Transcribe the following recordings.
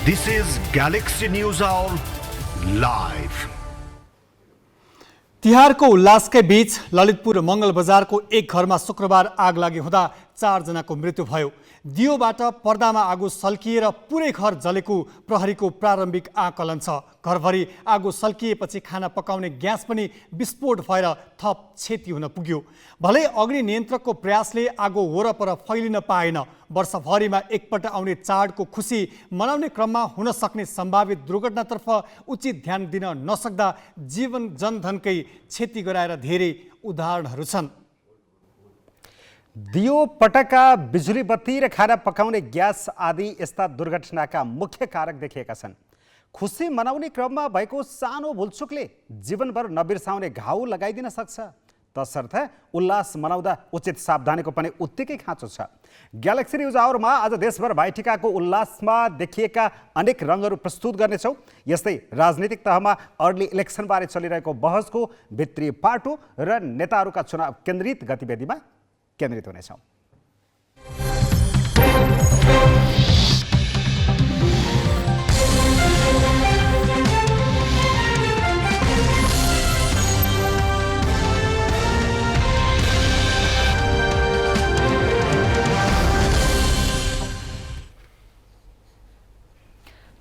This is Galaxy News Hour live. तिहारको उल्लासकै बीच ललितपुर मङ्गल बजारको एक घरमा शुक्रबार आग लागि हुँदा 4 जनाको मृत्यु भयो। दियोबाट पर्दामा आगो सल्किएर पुरै घर जलेको प्रहरीको प्रारम्भिक आकलन छ। घरभरि आगो सल्किएपछि खाना पकाउने ग्यास पनि विस्फोट भएर थप क्षति हुन पुग्यो। भलै अग्नि नियन्त्रकको प्रयासले आगो वरपर फैलिन पाएन। वर्षभरिमा एकपल्ट आउने चाडको खुसी मनाउने क्रममा हुन सक्ने सम्भावित दुर्घटनातर्फ उचित ध्यान दिन नसक्दा जीवन जनधनकै क्षति गराएर धेरै उदाहरणहरू छन्। दियो, पटका, बिजुली बत्ती र खाना पकाउने ग्यास आदि यस्ता दुर्घटनाका मुख्य कारक देखिएका छन्। खुसी मनाउने क्रममा भएको सानो भुलचुकले जीवनभर नबिर्साउने घाउ लगाइदिन सक्छ। तसर्थ उल्लास मनाउँदा उचित सावधानीको पनि उत्तिकै खाँचो छ। ग्यालेक्सी न्युज आवरमा आज देशभर भाइटिकाको उल्लासमा देखिएका अनेक रङहरू प्रस्तुत गर्नेछौँ। यस्तै राजनीतिक तहमा अर्ली इलेक्सनबारे चलिरहेको बहसको भित्री पाटो र नेताहरूका चुनाव केन्द्रित गतिविधिमा केन्द्रित हुनेछौँ।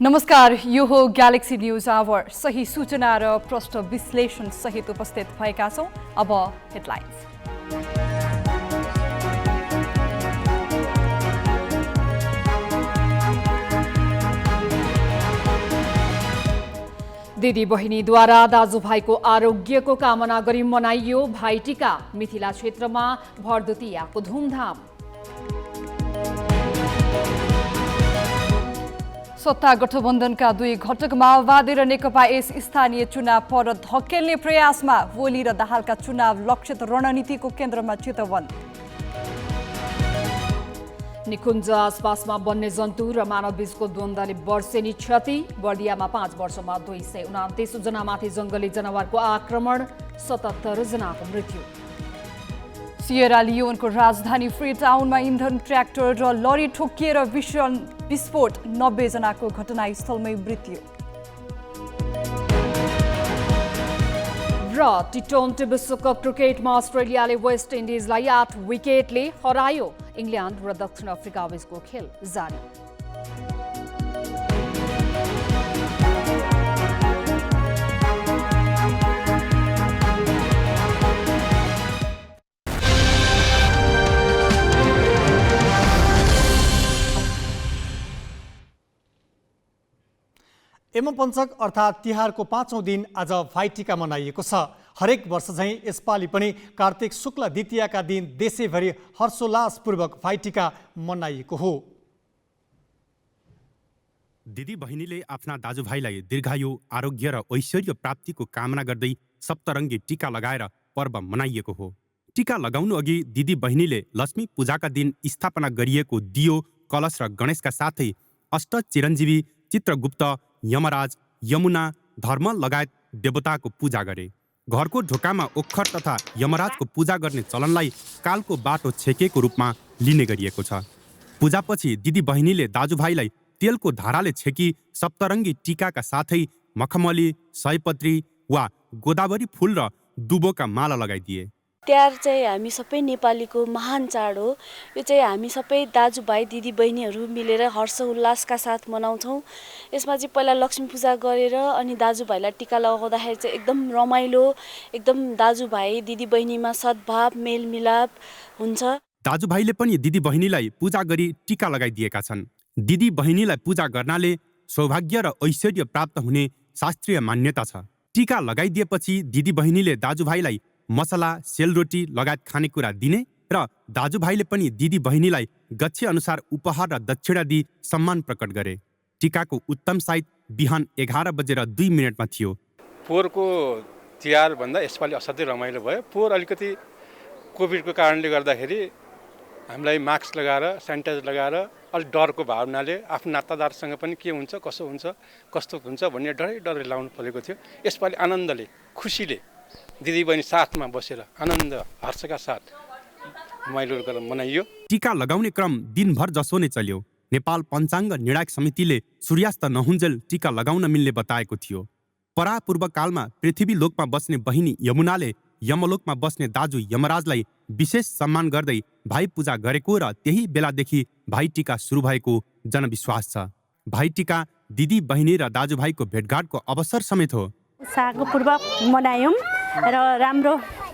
नमस्कार, यो हो ग्यालेक्सी न्युज आवर। सही सूचना र प्रष्ट विश्लेषण सहित उपस्थित भएका छौँ। अब हेडलाइन्स। दिदी बहिनीद्वारा दाजुभाइको आरोग्यको कामना गरी मनाइयो भाइटिका। मिथिला क्षेत्रमा भरदुतियाको धुमधाम। सत्ता गठबन्धनका दुई घटक माओवादी र नेकपा एस स्थानीय चुनाव पर धकेल्ने प्रयासमा। भोलि र दाहालका चुनाव लक्षित रणनीतिको केन्द्रमा चितवन। निकुञ्ज आसपासमा वन्य जन्तु र मानव बीचको द्वन्द्वले वर्षेनी क्षति। बर्दियामा 5 वर्षमा 229 जनामाथि जङ्गली जनावरको आक्रमण, 77 जनाको मृत्यु। सिएरा लियोनको राजधानी फ्रीटाउनमा इन्धन ट्र्याक्टर र लरी ठोकिएर भीषण विस्फोट, 90 जनाको घटनास्थलमै मृत्यु। र टी20 विश्वकप क्रिकेटमा अस्ट्रेलियाले वेस्ट इन्डिजलाई 8 विकेटले हरायो। इङ्ल्यान्ड र दक्षिण अफ्रिका बीचको खेल जारी। यमपञ्चक अर्थात् तिहारको 5औं दिन आज भाइटिका मनाइएको छ। हरेक वर्ष झैँ यसपालि पनि कार्तिक शुक्ल द्वितीयाका दिन देशैभरि हर्षोल्लासपूर्वक भाइटिका मनाइएको हो। दिदी बहिनीले आफ्ना दाजुभाइलाई दीर्घायु, आरोग्य र ऐश्वर्य प्राप्तिको कामना गर्दै सप्तरङ्गी टीका लगाएर पर्व मनाइएको हो। टीका लगाउनु अघि दिदी बहिनीले लक्ष्मी पूजाका दिन स्थापना गरिएको दियो, कलश र गणेशका साथै अष्ट चिरञ्जीवी, चित्रगुप्त, यमराज, यमुना, धर्म लगायत देवताको पूजा गरे। घरको ढोकामा ओखर तथा यमराजको पूजा गर्ने चलनलाई कालको बाटो छेकेको रूपमा लिने गरिएको छ। पूजापछि दिदी बहिनीले दाजुभाइलाई तेलको धाराले छेकी सप्तरङ्गी टीकाका साथै मखमली, सयपत्री वा गोदावरी फूल र दुबोका माला लगाइदिए। तिहार चाहिँ हामी सबै नेपालीको महान चाड हो। यो चाहिँ हामी सबै दाजुभाइ दिदीबहिनीहरू मिलेर हर्ष उल्लासका साथ मनाउँछौँ। यसमा चाहिँ पहिला लक्ष्मी पूजा गरेर अनि दाजुभाइलाई टिका लगाउँदाखेरि चाहिँ एकदम रमाइलो, एकदम दाजुभाइ दिदीबहिनीमा सद्भाव, मेलमिलाप हुन्छ। दाजुभाइले पनि दिदी बहिनीलाई पूजा गरी टीका लगाइदिएका छन्। दिदी बहिनीलाई पूजा गर्नाले सौभाग्य र ऐश्वर्य प्राप्त हुने शास्त्रीय मान्यता छ। टीका लगाइदिएपछि दिदी बहिनीले दाजुभाइलाई मसला, सेलरोटी लगायत खानेकुरा दिने र दाजुभाइले पनि दिदी बहिनीलाई गच्छे अनुसार उपहार र दक्षिणा दिई सम्मान प्रकट गरे। टीकाको उत्तम साइत बिहान 11:02 थियो। पोहोरको तिहार भन्दा यसपालि असाध्यै रमाइलो भयो। पोहोर अलिकति कोभिडको कारणले गर्दाखेरि हामीलाई मास्क लगाएर, सेनिटाइजर लगाएर अलिक डरको भावनाले आफ्नो नातादारसँग पनि के हुन्छ, कसो हुन्छ, कस्तो हुन्छ भन्ने डरै लाउनु परेको थियो। यसपालि आनन्दले, खुसीले दिदीबहिनी साथमा बसेर आनन्द हर्षका साथ रमाइलो गरेर मनाइयो। टीका लगाउने क्रम दिनभर जसो नै चल्यो। नेपाल पञ्चाङ्ग निर्णायक समितिले सूर्यास्त नहुन्जेल टीका लगाउन मिल्ने बताएको थियो। परापूर्व कालमा पृथ्वी लोकमा बस्ने बहिनी यमुनाले यमलोकमा बस्ने दाजु यमराजलाई विशेष सम्मान गर्दै भाइ पूजा गरेको र त्यही बेलादेखि भाइटीका सुरु भएको जनविश्वास छ। भाइटीका दिदी बहिनी र दाजुभाइको भेटघाटको अवसर समेत हो। उत्साहपूर्वक मनायौँ र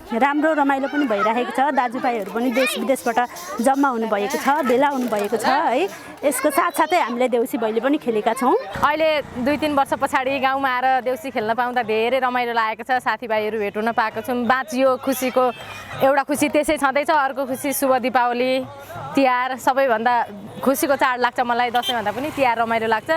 राम्रो रमाइलो पनि भइरहेको छ। दाजुभाइहरू पनि देश विदेशबाट जम्मा हुनुभएको छ, भेला हुनुभएको छ है। यसको साथसाथै हामीले देउसी भैली पनि खेलेका छौँ। अहिले 2-3 वर्ष पछाडि गाउँमा आएर देउसी खेल्न पाउँदा धेरै रमाइलो लागेको छ। साथीभाइहरू भेट हुन पाएको छौँ। बाँचियो खुसीको एउटा खुसी त्यसै छँदैछ। अर्को खुसी शुभ दीपावली तिहार सबैभन्दा खुसीको चाड लाग्छ मलाई। दसैँभन्दा पनि तिहार रमाइलो लाग्छ।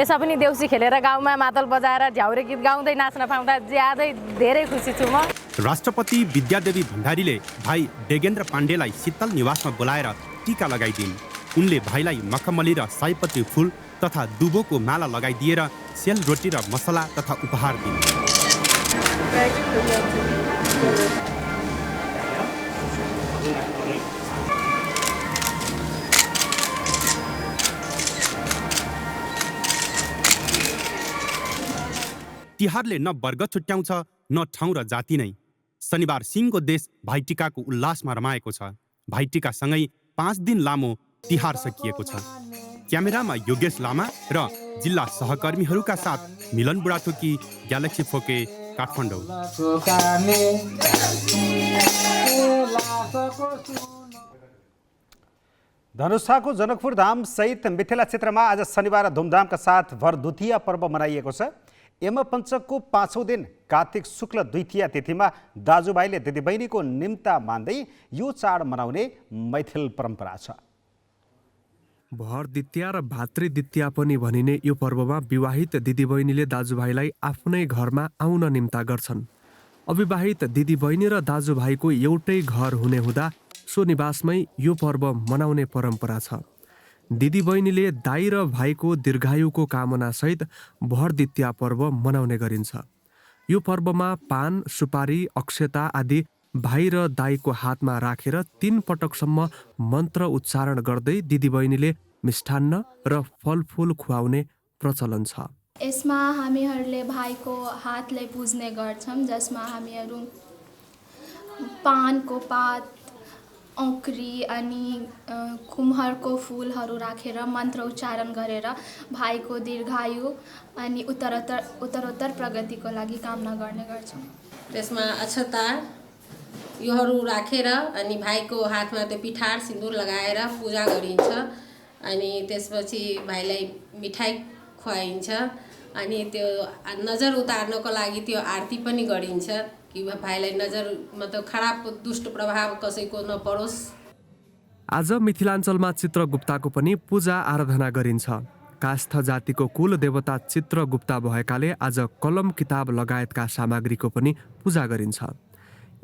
यसमा पनि देउसी खेलेर गाउँमा मादल बजाएर झ्याउरे गीत गाउँदै नाच्न पाउँदा ज्यादै धेरै खुसी छु म। राष्ट्रपति विद्यादेवी भण्डारीले भाइ डेगेन्द्र पाण्डेलाई शीतल निवासमा बोलाएर टीका लगाइदिन्। उनले भाइलाई मखमली र सयपत्री फुल तथा दुबोको माला लगाइदिएर सेलरोटी र मसला तथा उपहार दिन्। तिहारले न वर्ग छुट्याउँछ न ठाउँ र जाति नै। शनिबार सिंहको देश भाइटीकाको उल्लासमा रमाएको छ। भाइटीकासँगै 5 दिन लामो तिहार सकिएको छ। क्यामेरामा योगेश लामा र जिल्ला सहकर्मीहरूका साथ मिलन बुढाथोकी, ग्यालेक्सी फोके, काठमाडौँ। धनुषाको जनकपुर धाम सहित मिथिला क्षेत्रमा आज शनिबार धुमधामका साथ भरदुतिया पर्व मनाइएको छ। यमपञ्चकको 5औं दिन कार्तिक शुक्ल द्वितीया तिथिमा दाजुभाइले दिदीबहिनीको निम्ता मान्दै यो चाड मनाउने मैथिल परम्परा छ। भरद्वितीया र भातृद्वितीया पनि भनिने यो पर्वमा विवाहित दिदीबहिनीले दाजुभाइलाई आफ्नै घरमा आउन निम्ता गर्छन्। अविवाहित दिदीबहिनी र दाजुभाइको एउटै घर हुने हुँदा सो निवासमै यो पर्व मनाउने परम्परा छ। दिदीबहिनीले दाइ र भाइको दीर्घायुको कामनासहित भरद्वितीया पर्व मनाउने गरिन्छ। यो पर्वमा पान, सुपारी, अक्षता आदि भाइ र दाइको हातमा राखेर 3 पटकसम्म मन्त्र उच्चारण गर्दै दिदीबहिनीले मिष्ठान्न र फलफुल खुवाउने प्रचलन छ। यसमा हामीहरूले भाइको हातलाई पुज्ने गर्छौँ, जसमा हामीहरू पानको पात, औँक्री अनि कुम्हरको फुलहरू राखेर मन्त्र उच्चारण गरेर भाइको दीर्घायु अनि उत्तरोत्तर प्रगतिको लागि कामना गर्ने गर्छौँ। त्यसमा अक्षता योहरू राखेर अनि भाइको हातमा त्यो पिठार सिन्दुर लगाएर पूजा गरिन्छ। अनि त्यसपछि भाइलाई मिठाई खुवाइन्छ। अनि त्यो नजर उतार्नको लागि त्यो आरती पनि गरिन्छ कि भाइलाई नजर मतलब खराब दुष्ट प्रभाव कसैको नपरोस्। आज मिथिलाञ्चलमा चित्रगुप्ताको पनि पूजा आराधना गरिन्छ। कास्थ जातिको कुल देवता चित्रगुप्ता भएकाले आज कलम किताब लगायतका सामग्रीको पनि पूजा गरिन्छ।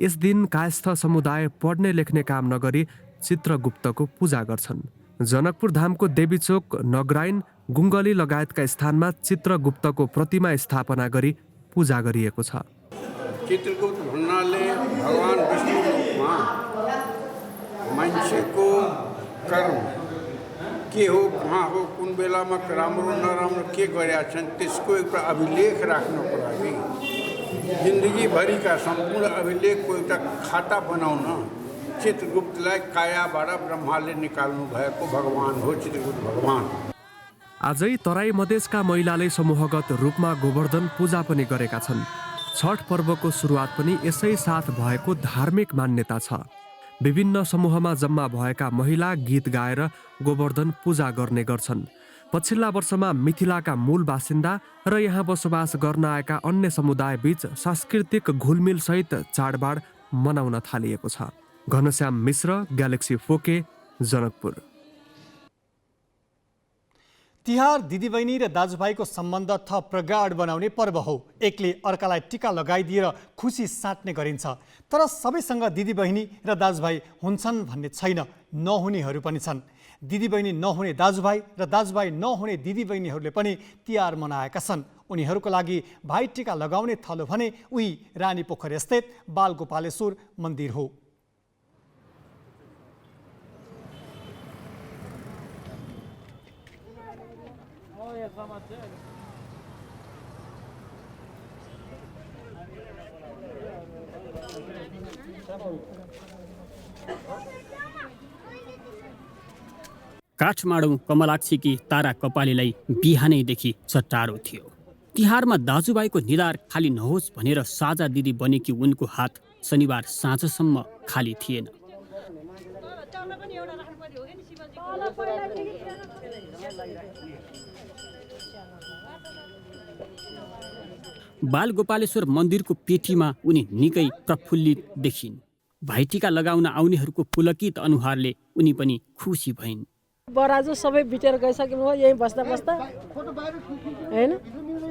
यस दिन कास्थ समुदाय पढ्ने लेख्ने काम नगरी चित्रगुप्तको पूजा गर्छन्। जनकपुर धामको देवीचोक, नगराइन, गुङ्गली लगायतका स्थानमा चित्रगुप्तको प्रतिमा स्थापना गरी पूजा गरिएको छ। चित्रगुप्त भन्नाले भगवान विष्णुमा मान्छेको कर्म के हो, कहाँ हो, कुन बेलामा राम्रो नराम्रो के गरेका छन् त्यसको एउटा अभिलेख राख्नको लागि जिन्दगीभरिका सम्पूर्ण अभिलेखको एउटा खाता बनाउन चित्रगुप्तलाई कायाबाट ब्रह्माले निकाल्नु भएको भगवान हो चित्रगुप्त भगवान। आजै तराई मधेसका महिलाले समूहगत रूपमा गोवर्धन पूजा पनि गरेका छन्। छठ पर्वको सुरुवात पनि यसै साथ भएको धार्मिक मान्यता छ। विभिन्न समूहमा जम्मा भएका महिला गीत गाएर गोवर्धन पूजा गर्ने गर्छन्। पछिल्ला वर्षमा मिथिलाका मूल बासिन्दा र यहाँ बसोबास गर्न आएका अन्य समुदाय बीच सांस्कृतिक घुलमिलसहित चाडबाड मनाउन थालिएको छ। घनश्याम मिश्र, ग्यालेक्सी फोके, जनकपुर। तिहार दिदीबहिनी र दाजुभाइको सम्बन्ध थप प्रगाढ बनाउने पर्व हो। एकले अर्कालाई टिका लगाइदिएर खुसी साट्ने गरिन्छ। तर सबैसँग दिदीबहिनी र दाजुभाइ हुन्छन् भन्ने छैन, नहुनेहरू पनि छन्। दिदीबहिनी नहुने दाजुभाइ र दाजुभाइ नहुने दिदीबहिनीहरूले पनि तिहार मनाएका छन्। उनीहरूको लागि भाइ टिका लगाउने थलो भने उही रानी पोखरी स्थित बालगोपालेश्वर मन्दिर हो। काठमाडौँ कमलाक्षीकी तारा कपालीलाई बिहानैदेखि चट्टारो थियो। तिहारमा दाजुभाइको निधार खाली नहोस् भनेर साझा दिदी बनेकी उनको हात शनिबार साँझसम्म खाली थिएन। बालगोपालेश्वर मन्दिरको पेटीमा उनी निकै प्रफुल्लित देखिन्। भाइटिका लगाउन आउनेहरूको पुलकित अनुहारले उनी पनि खुसी भइन्। बराजु सबै बितेर गइसक्नु भयो, यहीँ बस्दा बस्दा हैन।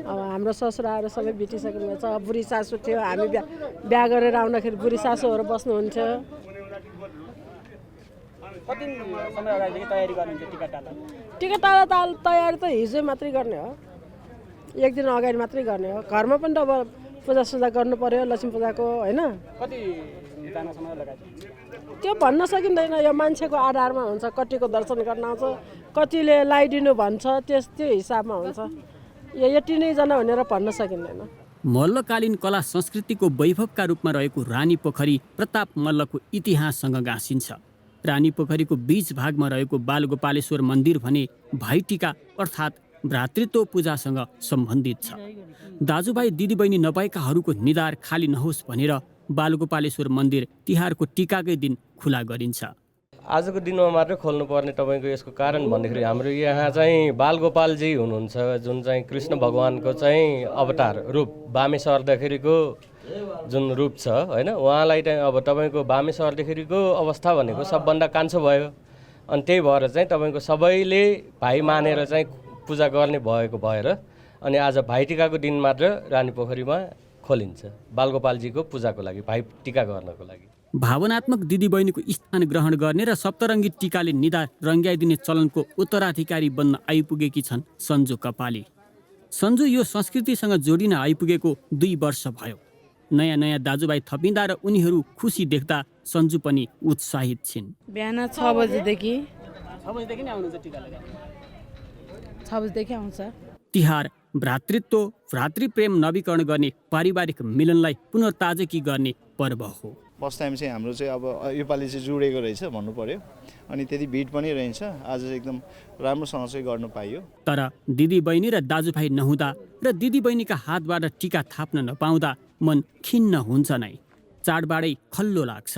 अब हाम्रो ससुराहरू सबै बितिसक्नु भएको छ। बुढी सासू थियो, हामी बिहा गरेर आउँदाखेरि बुढी सासूहरू बस्नुहुन्थ्यो। कति समय अगाडिदेखि तयारी गर्नुहुन्छ टिका टाला? टिका टाला तयारी त हिजो मात्रै गर्ने हो, एक दिन अगाडि मात्रै गर्ने हो। घरमा पनि त अब पूजासुजा गर्नु पर्यो लक्ष्मी पूजाको हैन। कति जान समय लगाएको? त्यो भन्न सकिँदैन, यो मान्छेको आधारमा हुन्छ। कतिको दर्शन गर्न आउँछ, कतिले लगाइदिनु भन्छ, त्यो हिसाबमा हुन्छ। यो यति नै जना भनेर भन्न सकिँदैन। मल्लकालीन कला संस्कृतिको वैभवका रूपमा रहेको रानी पोखरी प्रताप मल्लको इतिहाससँग गाँसिन्छ। रानी पोखरीको बीच भागमा रहेको बालगोपालेश्वर मन्दिर भने भाइटिका अर्थात् भ्रातृत्व पूजासँग सम्बन्धित छ। दाजुभाइ दिदीबहिनी नभएकाहरूको निधार खाली नहोस् भनेर बालगोपालेश्वर मन्दिर तिहारको टिकाकै दिन खुला गरिन्छ। आजको दिनमा मात्रै खोल्नुपर्ने तपाईँको यसको कारण भन्दाखेरि हाम्रो यहाँ चाहिँ बालगोपालजी हुनुहुन्छ, जुन चाहिँ कृष्ण भगवानको चाहिँ अवतार रूप बामे सर्दाखेरिको जुन रूप छ होइन, उहाँलाई चाहिँ अब तपाईँको बामे सर्दाखेरिको अवस्था भनेको सबभन्दा कान्छो भयो। अनि त्यही भएर चाहिँ तपाईँको सबैले भाइ मानेर चाहिँ पूजा गर्ने भएको भएर अनि आज भाइटिकाको दिन मात्र रानी पोखरीमा खोलिन्छ बालगोपालजीको पूजाको लागि, भाइ टिका गर्नको लागि। भावनात्मक दिदीबहिनीको स्थान ग्रहण गर्ने र सप्तरङ्गी टिकाले निधार रङ्ग्याइदिने चलनको उत्तराधिकारी बन्न आइपुगेकी छन् सन्जु कपाली। सन्जु यो संस्कृतिसँग जोडिन आइपुगेको 2 वर्ष भयो। नयाँ नयाँ दाजुभाइ थपिँदा र उनीहरू खुसी देख्दा सन्जु पनि उत्साहित छिन्। बिहान 6 बजेदेखि नै आउनुहुन्छ टिका लगाउन? 6 बजेदेखि आउँछ। तिहार भ्रातृत्व भ्रातृप्रेम नवीकरण गर्ने पारिवारिक मिलनलाई पुनर्ताजगी गर्ने पर्व हो। फर्स्ट टाइम चाहिँ हाम्रो चाहिँ अब योपालि चाहिँ जुडेको रहेछ भन्नु पर्यो। अनि त्यति भिड पनि रहन्छ, आज एकदम राम्रोसँग चाहिँ गर्नु पाइयो। तर दिदीबहिनी र दाजुभाइ नहुँदा र दिदीबहिनीका हातबाट टिका थाप्न नपाउँदा मन खिन्न हुन्छ नै। चाडबाडै खल्लो लाग्छ।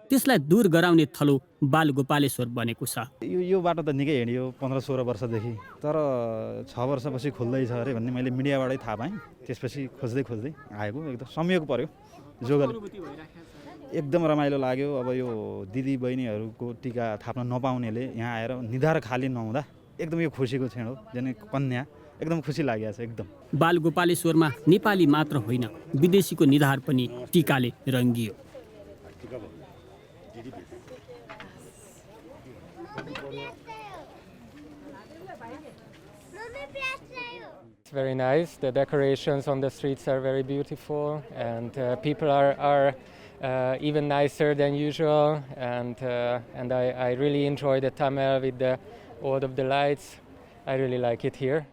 त्यसलाई दूर गराउने थलो बालगोपालेश्वर बनेको छ। यो बाटो त निकै हिँड्यो 15-16 वर्षदेखि, तर 6 वर्षपछि खुल्दैछ अरे भन्ने मैले मिडियाबाटै थाहा पाएँ। त्यसपछि खोज्दै आएको, एकदम संयोग पर्यो जोगले। एकदम रमाइलो लाग्यो। अब यो दिदी बहिनीहरूको टिका थाप्न नपाउनेले यहाँ आएर निधार खाली नहुँदा एकदम यो खुसीको क्षण हो। जने कन्या एकदम खुसी लागेको छ एकदम। बालगोपालेश्वरमा नेपाली मात्र होइन, विदेशीको निधार पनि टिकाले रङ्गियो। It's very nice. The decorations on the streets are very beautiful, and people are even nicer than usual. And I really enjoy the Tamil with all of the lights. I really like it here.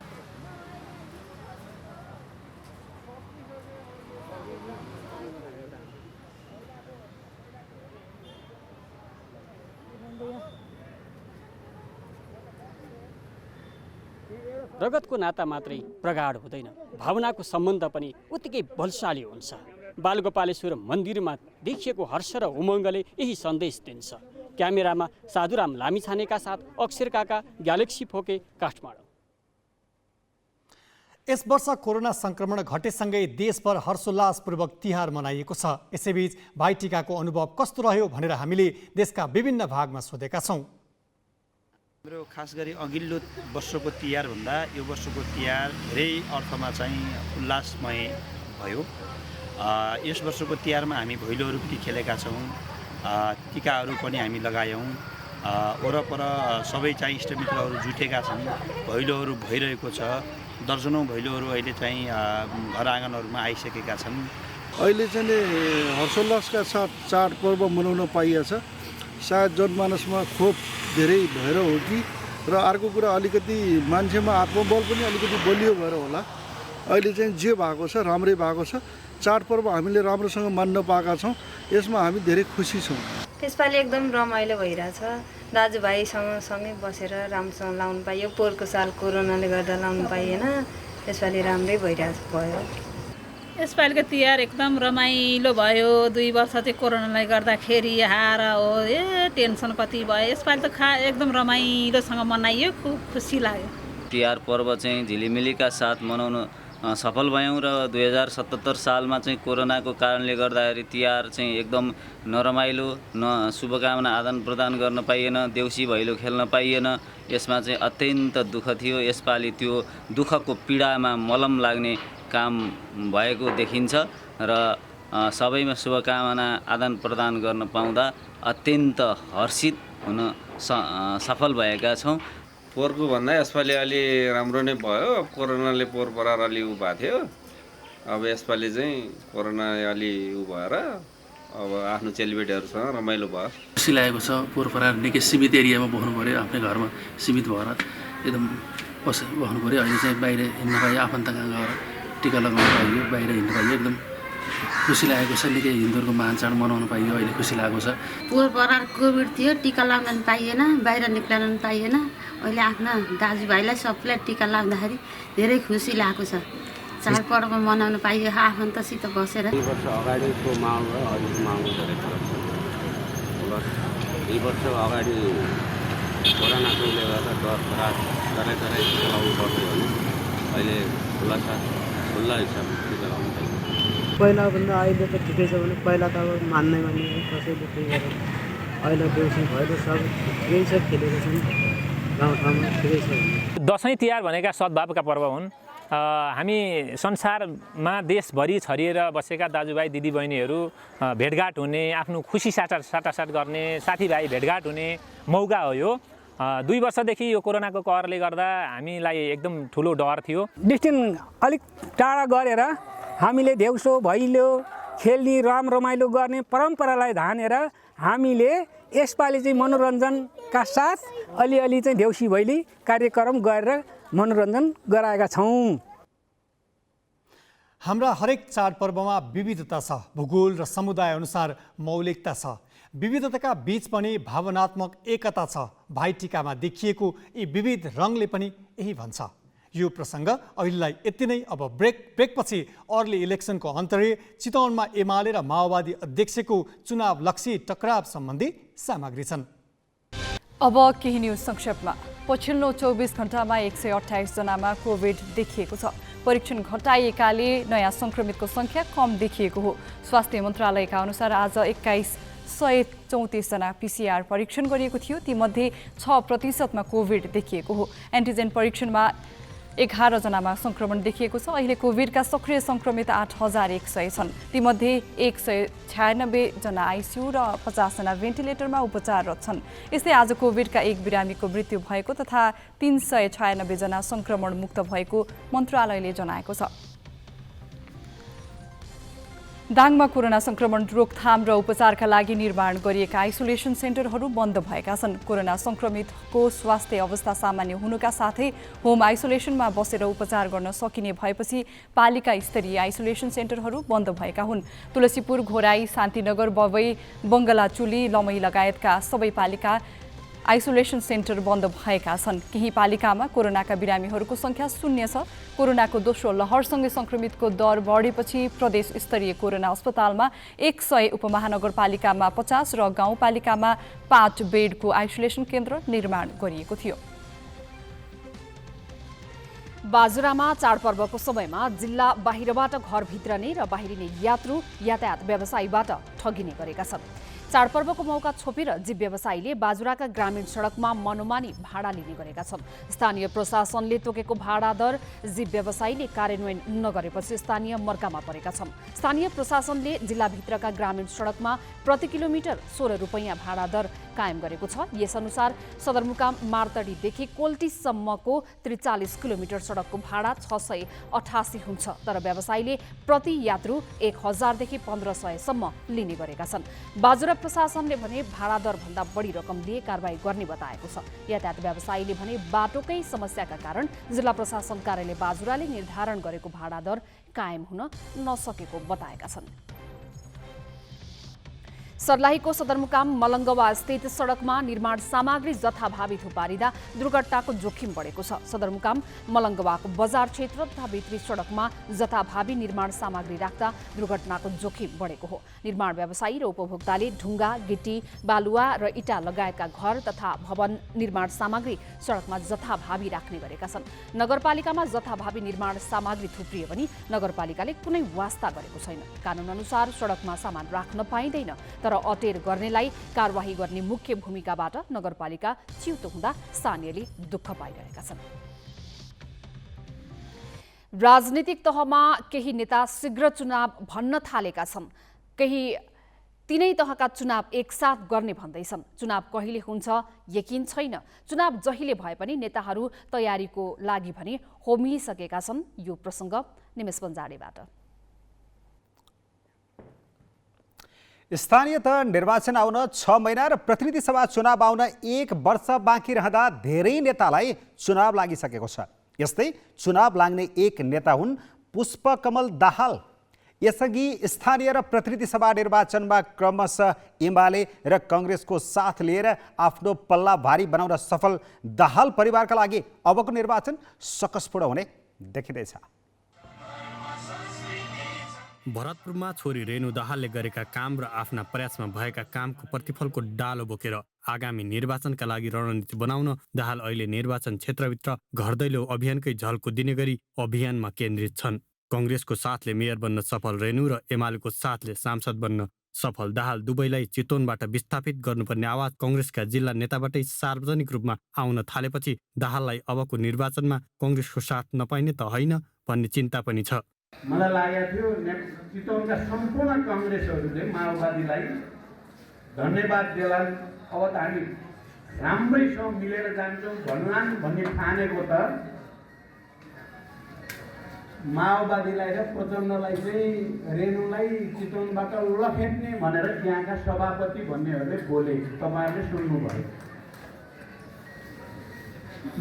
रगतको नाता मात्रै प्रगाढ हुँदैन, भावनाको सम्बन्ध पनि उत्तिकै बलशाली हुन्छ। बालगोपालेश्वर मन्दिरमा देखिएको हर्ष र उमङ्गले यही सन्देश दिन्छ। क्यामेरामा साधुराम लामिछानेका साथ अक्षर काका, ग्यालेक्सी फोके, काठमाडौँ। यस वर्ष कोरोना संक्रमण घटेसँगै देशभर हर्षोल्लासपूर्वक तिहार मनाइएको छ। यसैबीच भाइटिकाको अनुभव कस्तो रह्यो भनेर हामीले देशका विभिन्न भागमा सोधेका छौँ। हाम्रो खास गरी अघिल्लो वर्षको तिहारभन्दा यो वर्षको तिहार धेरै अर्थमा चाहिँ उल्लासमय भयो। यस वर्षको तिहारमा हामी भैलोहरू पनि खेलेका छौँ, टिकाहरू पनि हामी लगायौँ। वरपर सबै चाहिँ इष्टमित्रहरू जुटेका छन्, भैलोहरू भइरहेको छ। दर्जनौँ भैलोहरू अहिले चाहिँ घर आँगनहरूमा आइसकेका छन्। अहिले चाहिँ हर्षोल्लासका साथ चाडपर्व मनाउन पाइएको छ। सायद जनमानसमा खोप धेरै भएर हो कि र अर्को कुरा अलिकति मान्छेमा आत्मबल पनि अलिकति बलियो भएर होला अहिले चाहिँ जे भएको छ राम्रै भएको छ। चाडपर्व हामीले राम्रोसँग मान्न पाएका छौँ, यसमा हामी धेरै खुसी छौँ। यसपालि एकदम रमाइलो भइरहेछ। दाजुभाइसँग सँगै बसेर राम्रोसँग लाउनु पाइयो। पोहोरको साल कोरोनाले गर्दा लाउनु पाइएन, यसपालि राम्रै भयो। यसपालिको तिहार एकदम रमाइलो भयो। 2 वर्ष चाहिँ कोरोनाले गर्दाखेरि हार हो टेन्सन कति भयो। यसपालि त एकदम रमाइलोसँग मनाइयो, खुब खुसी लाग्यो। तिहार पर्व चाहिँ झिलिमिलीका साथ मनाउन सफल भयौँ र 2077 सालमा चाहिँ कोरोनाको कारणले गर्दाखेरि तिहार चाहिँ एकदम नरमाइलो, शुभकामना आदान प्रदान गर्न पाइएन, देउसी भैलो खेल्न पाइएन। यसमा चाहिँ अत्यन्त दुःख थियो। यसपालि त्यो दुःखको पीडामा मलम लाग्ने काम भएको देखिन्छ र सबैमा शुभकामना आदान प्रदान गर्न पाउँदा अत्यन्त हर्षित हुन सफल भएका छौँ। पोहोरको भन्दा यसपालि अलि राम्रो नै भयो। कोरोनाले पोहोर परार अलि उ भएको थियो, अब यसपालि चाहिँ कोरोना अलि उ भएर अब आफ्नो चेलीबेटीहरूसँग रमाइलो भयो। खुसी लागेको छ। पोहोर परार निकै सीमित एरियामा बस्नु पऱ्यो, आफ्नै घरमा सीमित भएर एकदम बस्नु पऱ्यो। अहिले चाहिँ बाहिर हिँड्न पाइयो, आफन्तकहाँ गएर टिका लगाउनु पाइयो, बाहिर हिँड्न पाइयो। एकदम खुसी लागेको छ। निकै हिन्दूहरूको महान चाड मनाउनु पाइयो, अहिले खुसी लागेको छ। पोहोर परार कोभिड थियो, टिका लगाउन पाइएन, बाहिर निक्लन पाइएन। अहिले आफ्ना दाजुभाइलाई सबलाई टिका लगाउँदाखेरि धेरै खुसी लागेको छ। चाडपर्व मनाउन पाइयो आफन्तसित बसेर। 2 वर्ष अगाडिको माहौल र अहिलेको माहौल धेरै फरक छ। 2 वर्ष अगाडि कोरोनाकोले गर्दा डर त्रास गराइ चलाउनु पर्थ्यो भने अहिले खुल्ला हिसाबले टिका लगाउनु पाइन्छ। पहिलाभन्दा अहिले त ठिकै छ भने पहिला त अब मान्ने कसैले केही गरेर अहिले देउसी भैलो सब यही सब खेलेको छन् गाउँठाउँमा, ठिकै छ। दसैँ तिहार भनेका सद्भावका पर्व हुन्। हामी संसारमा देशभरि छरिएर बसेका दाजुभाइ दिदीबहिनीहरू भेटघाट हुने, आफ्नो खुसी साटासाट गर्ने, साथीभाइ भेटघाट हुने मौका हो यो। 2 वर्षदेखि यो कोरोनाको कहरले गर्दा हामीलाई एकदम ठुलो डर थियो। डिस्टेन्स अलिक टाढा गरेर हामीले देउसो भैलो खेल्ने, रमाइलो गर्ने परम्परालाई धानेर हामीले यसपालि चाहिँ मनोरञ्जनका साथ अलिअलि चाहिँ देउसी भैली कार्यक्रम गरेर मनोरञ्जन गराएका छौँ। हाम्रा हरेक चाडपर्वमा विविधता छ, भूगोल र समुदाय अनुसार मौलिकता छ। विविधताका बीच पनि भावनात्मक एकता छ। भाइटिकामा देखिएको यी विविध रङले पनि यही भन्छ। यो प्रसङ्ग अहिलेलाई यति नै। अब ब्रेकपछि अर्ली इलेक्सनको अन्तर्य चितवनमा एमाले र माओवादी अध्यक्षको चुनावलक्षी टकराव सम्बन्धी सामग्री छन्। अब केही न्युज संक्षेपमा। पछिल्लो 24 घण्टामा 128 जनामा कोभिड देखिएको छ। परीक्षण घटाइएकाले नयाँ संक्रमितको संख्या कम देखिएको हो। स्वास्थ्य मन्त्रालयका अनुसार आज 2134 जना PCR परीक्षण गरिएको थियो। तीमध्ये 6% मा कोभिड देखिएको हो। एन्टिजेन परीक्षणमा 11 जनामा संक्रमण देखिएको छ। अहिले कोभिडका सक्रिय संक्रमित 8100 छन्। तीमध्ये 196 जना आइसियु र 50 जना भेन्टिलेटरमा उपचाररत छन्। यस्तै आज कोभिडका 1 बिरामीको मृत्यु भएको तथा 396 जना संक्रमण मुक्त भएको मन्त्रालयले जनाएको छ। दाङमा कोरोना संक्रमण रोकथाम र उपचारका लागि निर्माण गरिएका आइसोलेसन सेन्टरहरू बन्द भएका छन्। कोरोना संक्रमितको स्वास्थ्य अवस्था सामान्य हुनुका साथै होम आइसोलेसनमा बसेर उपचार गर्न सकिने भएपछि पालिका स्तरीय आइसोलेसन सेन्टरहरू बन्द भएका हुन्। तुलसीपुर, घोराई, शान्तिनगर, बबई, बङ्गलाचुली, लमई लगायतका सबै पालिका आइसोलेसन सेन्टर बन्द भएका छन्। केही पालिकामा कोरोनाका बिरामीहरूको संख्या 0 छ। कोरोनाको दोस्रो लहरसँगै संक्रमितको दर बढेपछि प्रदेश स्तरीय कोरोना अस्पतालमा 100, उपमहानगरपालिकामा 50 र गाउँपालिकामा 5 बेडको आइसोलेसन केन्द्र निर्माण गरिएको थियो। बाजुरामा चाडपर्वको समयमा जिल्ला बाहिरबाट घर भित्रने र बाहिरिने यात्रु यातायात व्यवसायीबाट ठगिने गरेका छन्। चाडपर्वको मौका छोपेर जीव व्यवसायीले बाजुराका ग्रामीण सडकमा मनोमानी भाडा लिने गरेका छन्। स्थानीय प्रशासनले तोकेको भाडा दर जीव व्यवसायीले कार्यान्वयन नगरेपछि स्थानीय मर्कामा परेका छन्। स्थानीय प्रशासनले जिल्लाभित्रका ग्रामीण सडकमा प्रति किलोमिटर 16 रुपैयाँ भाडा दर कायम गरेको छ। यसअनुसार सदरमुकाम मार्तडीदेखि कोल्टीसम्मको 43 किलोमिटर सडकको भाडा 688 हुन्छ, तर व्यवसायीले प्रति यात्रु 1000 देखि 1500 सम्म लिने गरेका छन्। बाजुरा प्रशासनले भने भाडा दरभन्दा बढी रकम लिए कारबाही गर्ने बताएको छ। यातायात व्यवसायीले भने बाटोकै समस्याका कारण जिल्ला प्रशासन कार्यालय बाजुराले निर्धारण गरेको भाडा दर कायम हुन नसकेको बताएका छन्। सर्लाहीको सदरमुकाम मलङ्गवा स्थित सडकमा निर्माण सामग्री जथाभावी थुपारिँदा दुर्घटनाको जोखिम बढेको छ। सदरमुकाम मलङ्गवाको बजार क्षेत्र तथा भित्री सडकमा जथाभावी निर्माण सामग्री राख्दा दुर्घटनाको जोखिम बढेको हो। निर्माण व्यवसायी र उपभोक्ताले ढुङ्गा, गिटी, बालुवा र इटा लगायतका घर तथा भवन निर्माण सामग्री सडकमा जथाभावी राख्ने गरेका छन्। नगरपालिकामा जथाभावी निर्माण सामग्री थुप्रिए पनि नगरपालिकाले कुनै वास्ता गरेको छैन। कानुन अनुसार सडकमा सामान राख्न पाइँदैन, तर अटेर गर्नेलाई कारवाही गर्ने मुख्य भूमिकाबाट नगरपालिका च्युतो हुँदा स्थानीयले दुःख पाइरहेका छन्। राजनीतिक तहमा केही नेता शीघ्र चुनाव भन्न थालेका छन्। केही तीनै तहका चुनाव एकसाथ गर्ने भन्दैछन्। चुनाव कहिले हुन्छ यकिन छैन। चुनाव जहिले भए पनि नेताहरू तयारीको लागि भने होमिसकेका छन्। यो प्रसङ्ग निमेश बन्जाडेबाट। स्थानीय तह निर्वाचन आउन 6 महिना र प्रतिनिधि सभा चुनाव आउन 1 वर्ष बाँकी रहँदा धेरै नेतालाई चुनाव लागिसकेको छ। यस्तै चुनाव लाग्ने एक नेता हुन् पुष्पकमल दाहाल। यसअघि स्थानीय र प्रतिनिधि सभा निर्वाचनमा क्रमशः एमाले र कांग्रेसको साथ लिएर आफ्नो पल्ला भारी बनाउन सफल दाहाल परिवारका लागि अबको निर्वाचन सकसपूर्ण हुने देखिँदैछ। भरतपुरमा छोरी रेणु दाहालले गरेका काम र आफ्ना प्रयासमा भएका कामको प्रतिफलको डालो बोकेर आगामी निर्वाचनका लागि रणनीति बनाउन दाहाल अहिले निर्वाचन क्षेत्रभित्र घर दैलो अभियानकै झल्को दिने गरी अभियानमा केन्द्रित छन्। कांग्रेसको साथले मेयर बन्न सफल रेणु र एमालेको साथले सांसद बन्न सफल दाहाल दुवैलाई चितवनबाट विस्थापित गर्नुपर्ने आवाज कांग्रेसका जिल्ला नेताबाटै सार्वजनिक रूपमा आउन थालेपछि दाहाललाई अबको निर्वाचनमा कांग्रेसको साथ नपाइने त होइन भन्ने चिन्ता पनि छ। मलाई लागेको थियो चितवनका सम्पूर्ण कांग्रेसहरूले माओवादीलाई धन्यवाद देलान्, अब त हामी राम्रैसँग मिलेर जान्छौँ भन्लान् भन्ने ठानेको त माओवादीलाई र प्रचण्डलाई चाहिँ रेणुलाई चितवनबाट लखेट्ने भनेर यहाँका सभापति भन्नेहरूले बोले। तपाईँहरूले सुन्नुभयो।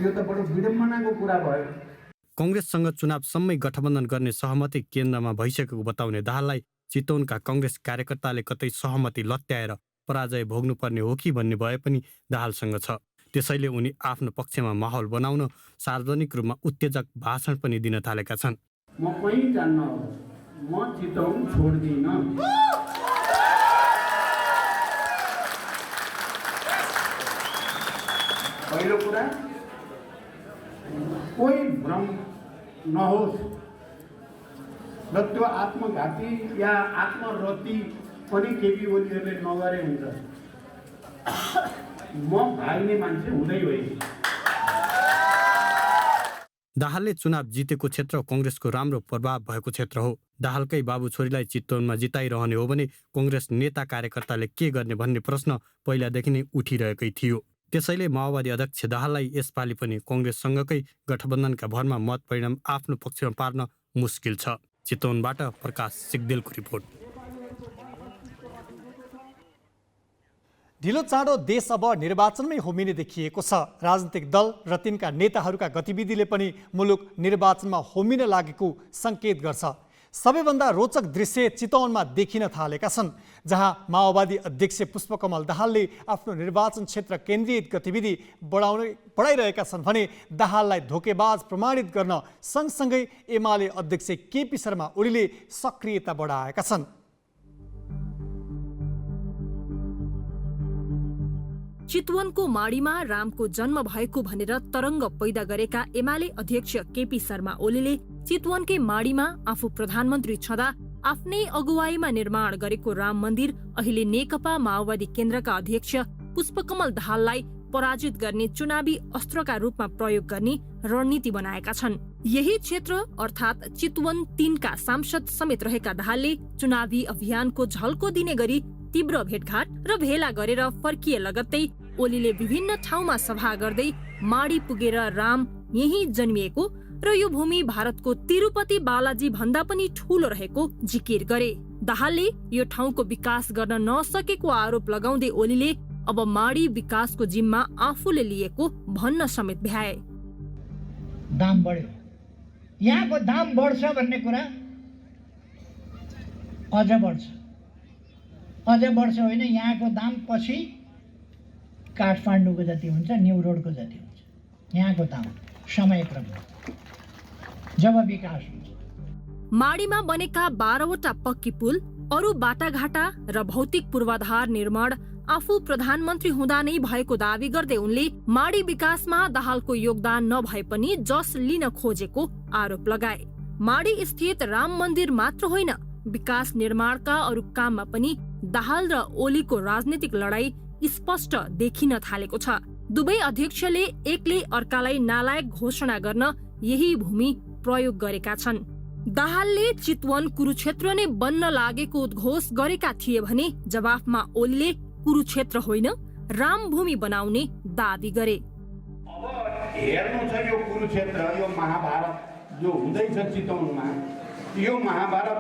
यो त बडो विडम्बनाको कुरा भयो। कांग्रेससँग चुनावसम्मै गठबन्धन गर्ने सहमति केन्द्रमा भइसकेको बताउने दाहाललाई चितवनका कांग्रेस कार्यकर्ताले कतै सहमति लत्याएर पराजय भोग्नुपर्ने हो कि भन्ने भए पनि दाहालसँग छ। त्यसैले उनी आफ्नो पक्षमा माहौल बनाउन सार्वजनिक रूपमा उत्तेजक भाषण पनि दिन थालेका छन्। म कहीँ जान्न, म चितवन छोड्दिन। पहिलो कुरा, कोही भ्रम नहोस् र त्यो आत्मघाती या आत्मरति पनि केपी ओलीहरूले नगरे हुन्छ। म भाग्ने मान्छे हुँदै होइन। दाहालले चुनाव जितेको क्षेत्र कांग्रेसको राम्रो प्रभाव भएको क्षेत्र हो। दाहालकै बाबु छोरीलाई चितवनमा जिताइरहने हो भने कांग्रेस नेता कार्यकर्ताले के गर्ने भन्ने प्रश्न पहिलादेखि नै उठिरहेकै थियो। त्यसैले माओवादी अध्यक्ष दाहाललाई यसपालि पनि कांग्रेससँगकै गठबन्धनका भरमा मत परिणाम आफ्नो पक्षमा पार्न मुस्किल छ। चितवनबाट प्रकाश सिग्देलको रिपोर्ट। ढिलो चाँडो देश अब निर्वाचनमै होमिने देखिएको छ। राजनीतिक दल र तिनका नेताहरूका गतिविधिले पनि मुलुक निर्वाचनमा होमिन लागेको सङ्केत गर्छ। सबैभन्दा रोचक दृश्य चितवनमा देखिन थालेका छन्, जहाँ माओवादी अध्यक्ष पुष्पकमल दाहालले आफ्नो निर्वाचन क्षेत्र केन्द्रित गतिविधि बढाइरहेका छन् भने दाहाललाई धोकेबाज प्रमाणित गर्न सँगसँगै एमाले अध्यक्ष केपी शर्मा ओलीले सक्रियता बढाएका छन्। चितवनको माडीमा रामको जन्म भएको भनेर तरङ्ग पैदा गरेका एमाले अध्यक्ष केपी शर्मा ओलीले चितवनकै माडीमा आफू प्रधानमन्त्री छँदा आफ्नै अगुवाईमा निर्माण गरेको राम मन्दिर अहिले नेकपा माओवादी केन्द्रका अध्यक्ष पुष्पकमल दाहाललाई पराजित गर्ने चुनावी अस्त्रका रूपमा प्रयोग गर्ने रणनीति बनाएका छन्। यही क्षेत्र अर्थात् चितवन 3 का सांसद समेत रहेका दाहालले चुनावी अभियानको झल्को दिने गरी तीव्र भेटघाट र भेला गरेर फर्किए लगत्तै ओलीले विभिन्न ठाउँमा सभा गर्दै माडी पुगेर राम यही जन्मिएको र यो भूमि भारतको तिरुपति बालाजी भन्दा पनि ठूलो रहेको जिकिर गरे। दाहालले यो ठाउँको विकास गर्न नसकेको आरोप लगाउँदै ओलीले अब माडी विकासको जिम्मा आफूले लिएको भन्न समेत भ्याए। दाम बढ्यो, यहाँको दाम बढ्छ भन्ने कुरा अझ बढ्छ होइन, यहाँको दाम पछि काठमाडौँको जति हुन्छ, न्यू रोडको जति हुन्छ। यहाँको दाम समयक्रममा जब विकास हुन्छ। माडीमा बनेका 12वटा पक्की पुल, अरू बाटाघाटा र भौतिक पूर्वाधार निर्माण आफू प्रधानमन्त्री हुँदा नै भएको दावी गर्दै उनले माडी विकासमा दाहालको योगदान नभए पनि जस लिन खोजेको आरोप लगाए। माडी स्थित राम मन्दिर मात्र होइन, विकास निर्माणका अरू काममा पनि दाहाल र ओलीको राजनीतिक लडाई स्पष्ट देखिन थालेको छ। दुवै अध्यक्षले एकले अर्कालाई नालायक घोषणा गर्न यही भूमि प्रयोग गरेका छन्। दाहालले चितवन कुरुक्षेत्र नै बन्न लागेको उद्घोष गरेका थिए भने जवाफमा ओलीले कुरुक्षेत्र होइन रामभूमि बनाउने दावी गरे। अब हेर्नु छ यो कुरुक्षेत्र, यो महाभारत जो हुँदैछ चितवनमा, यो महाभारत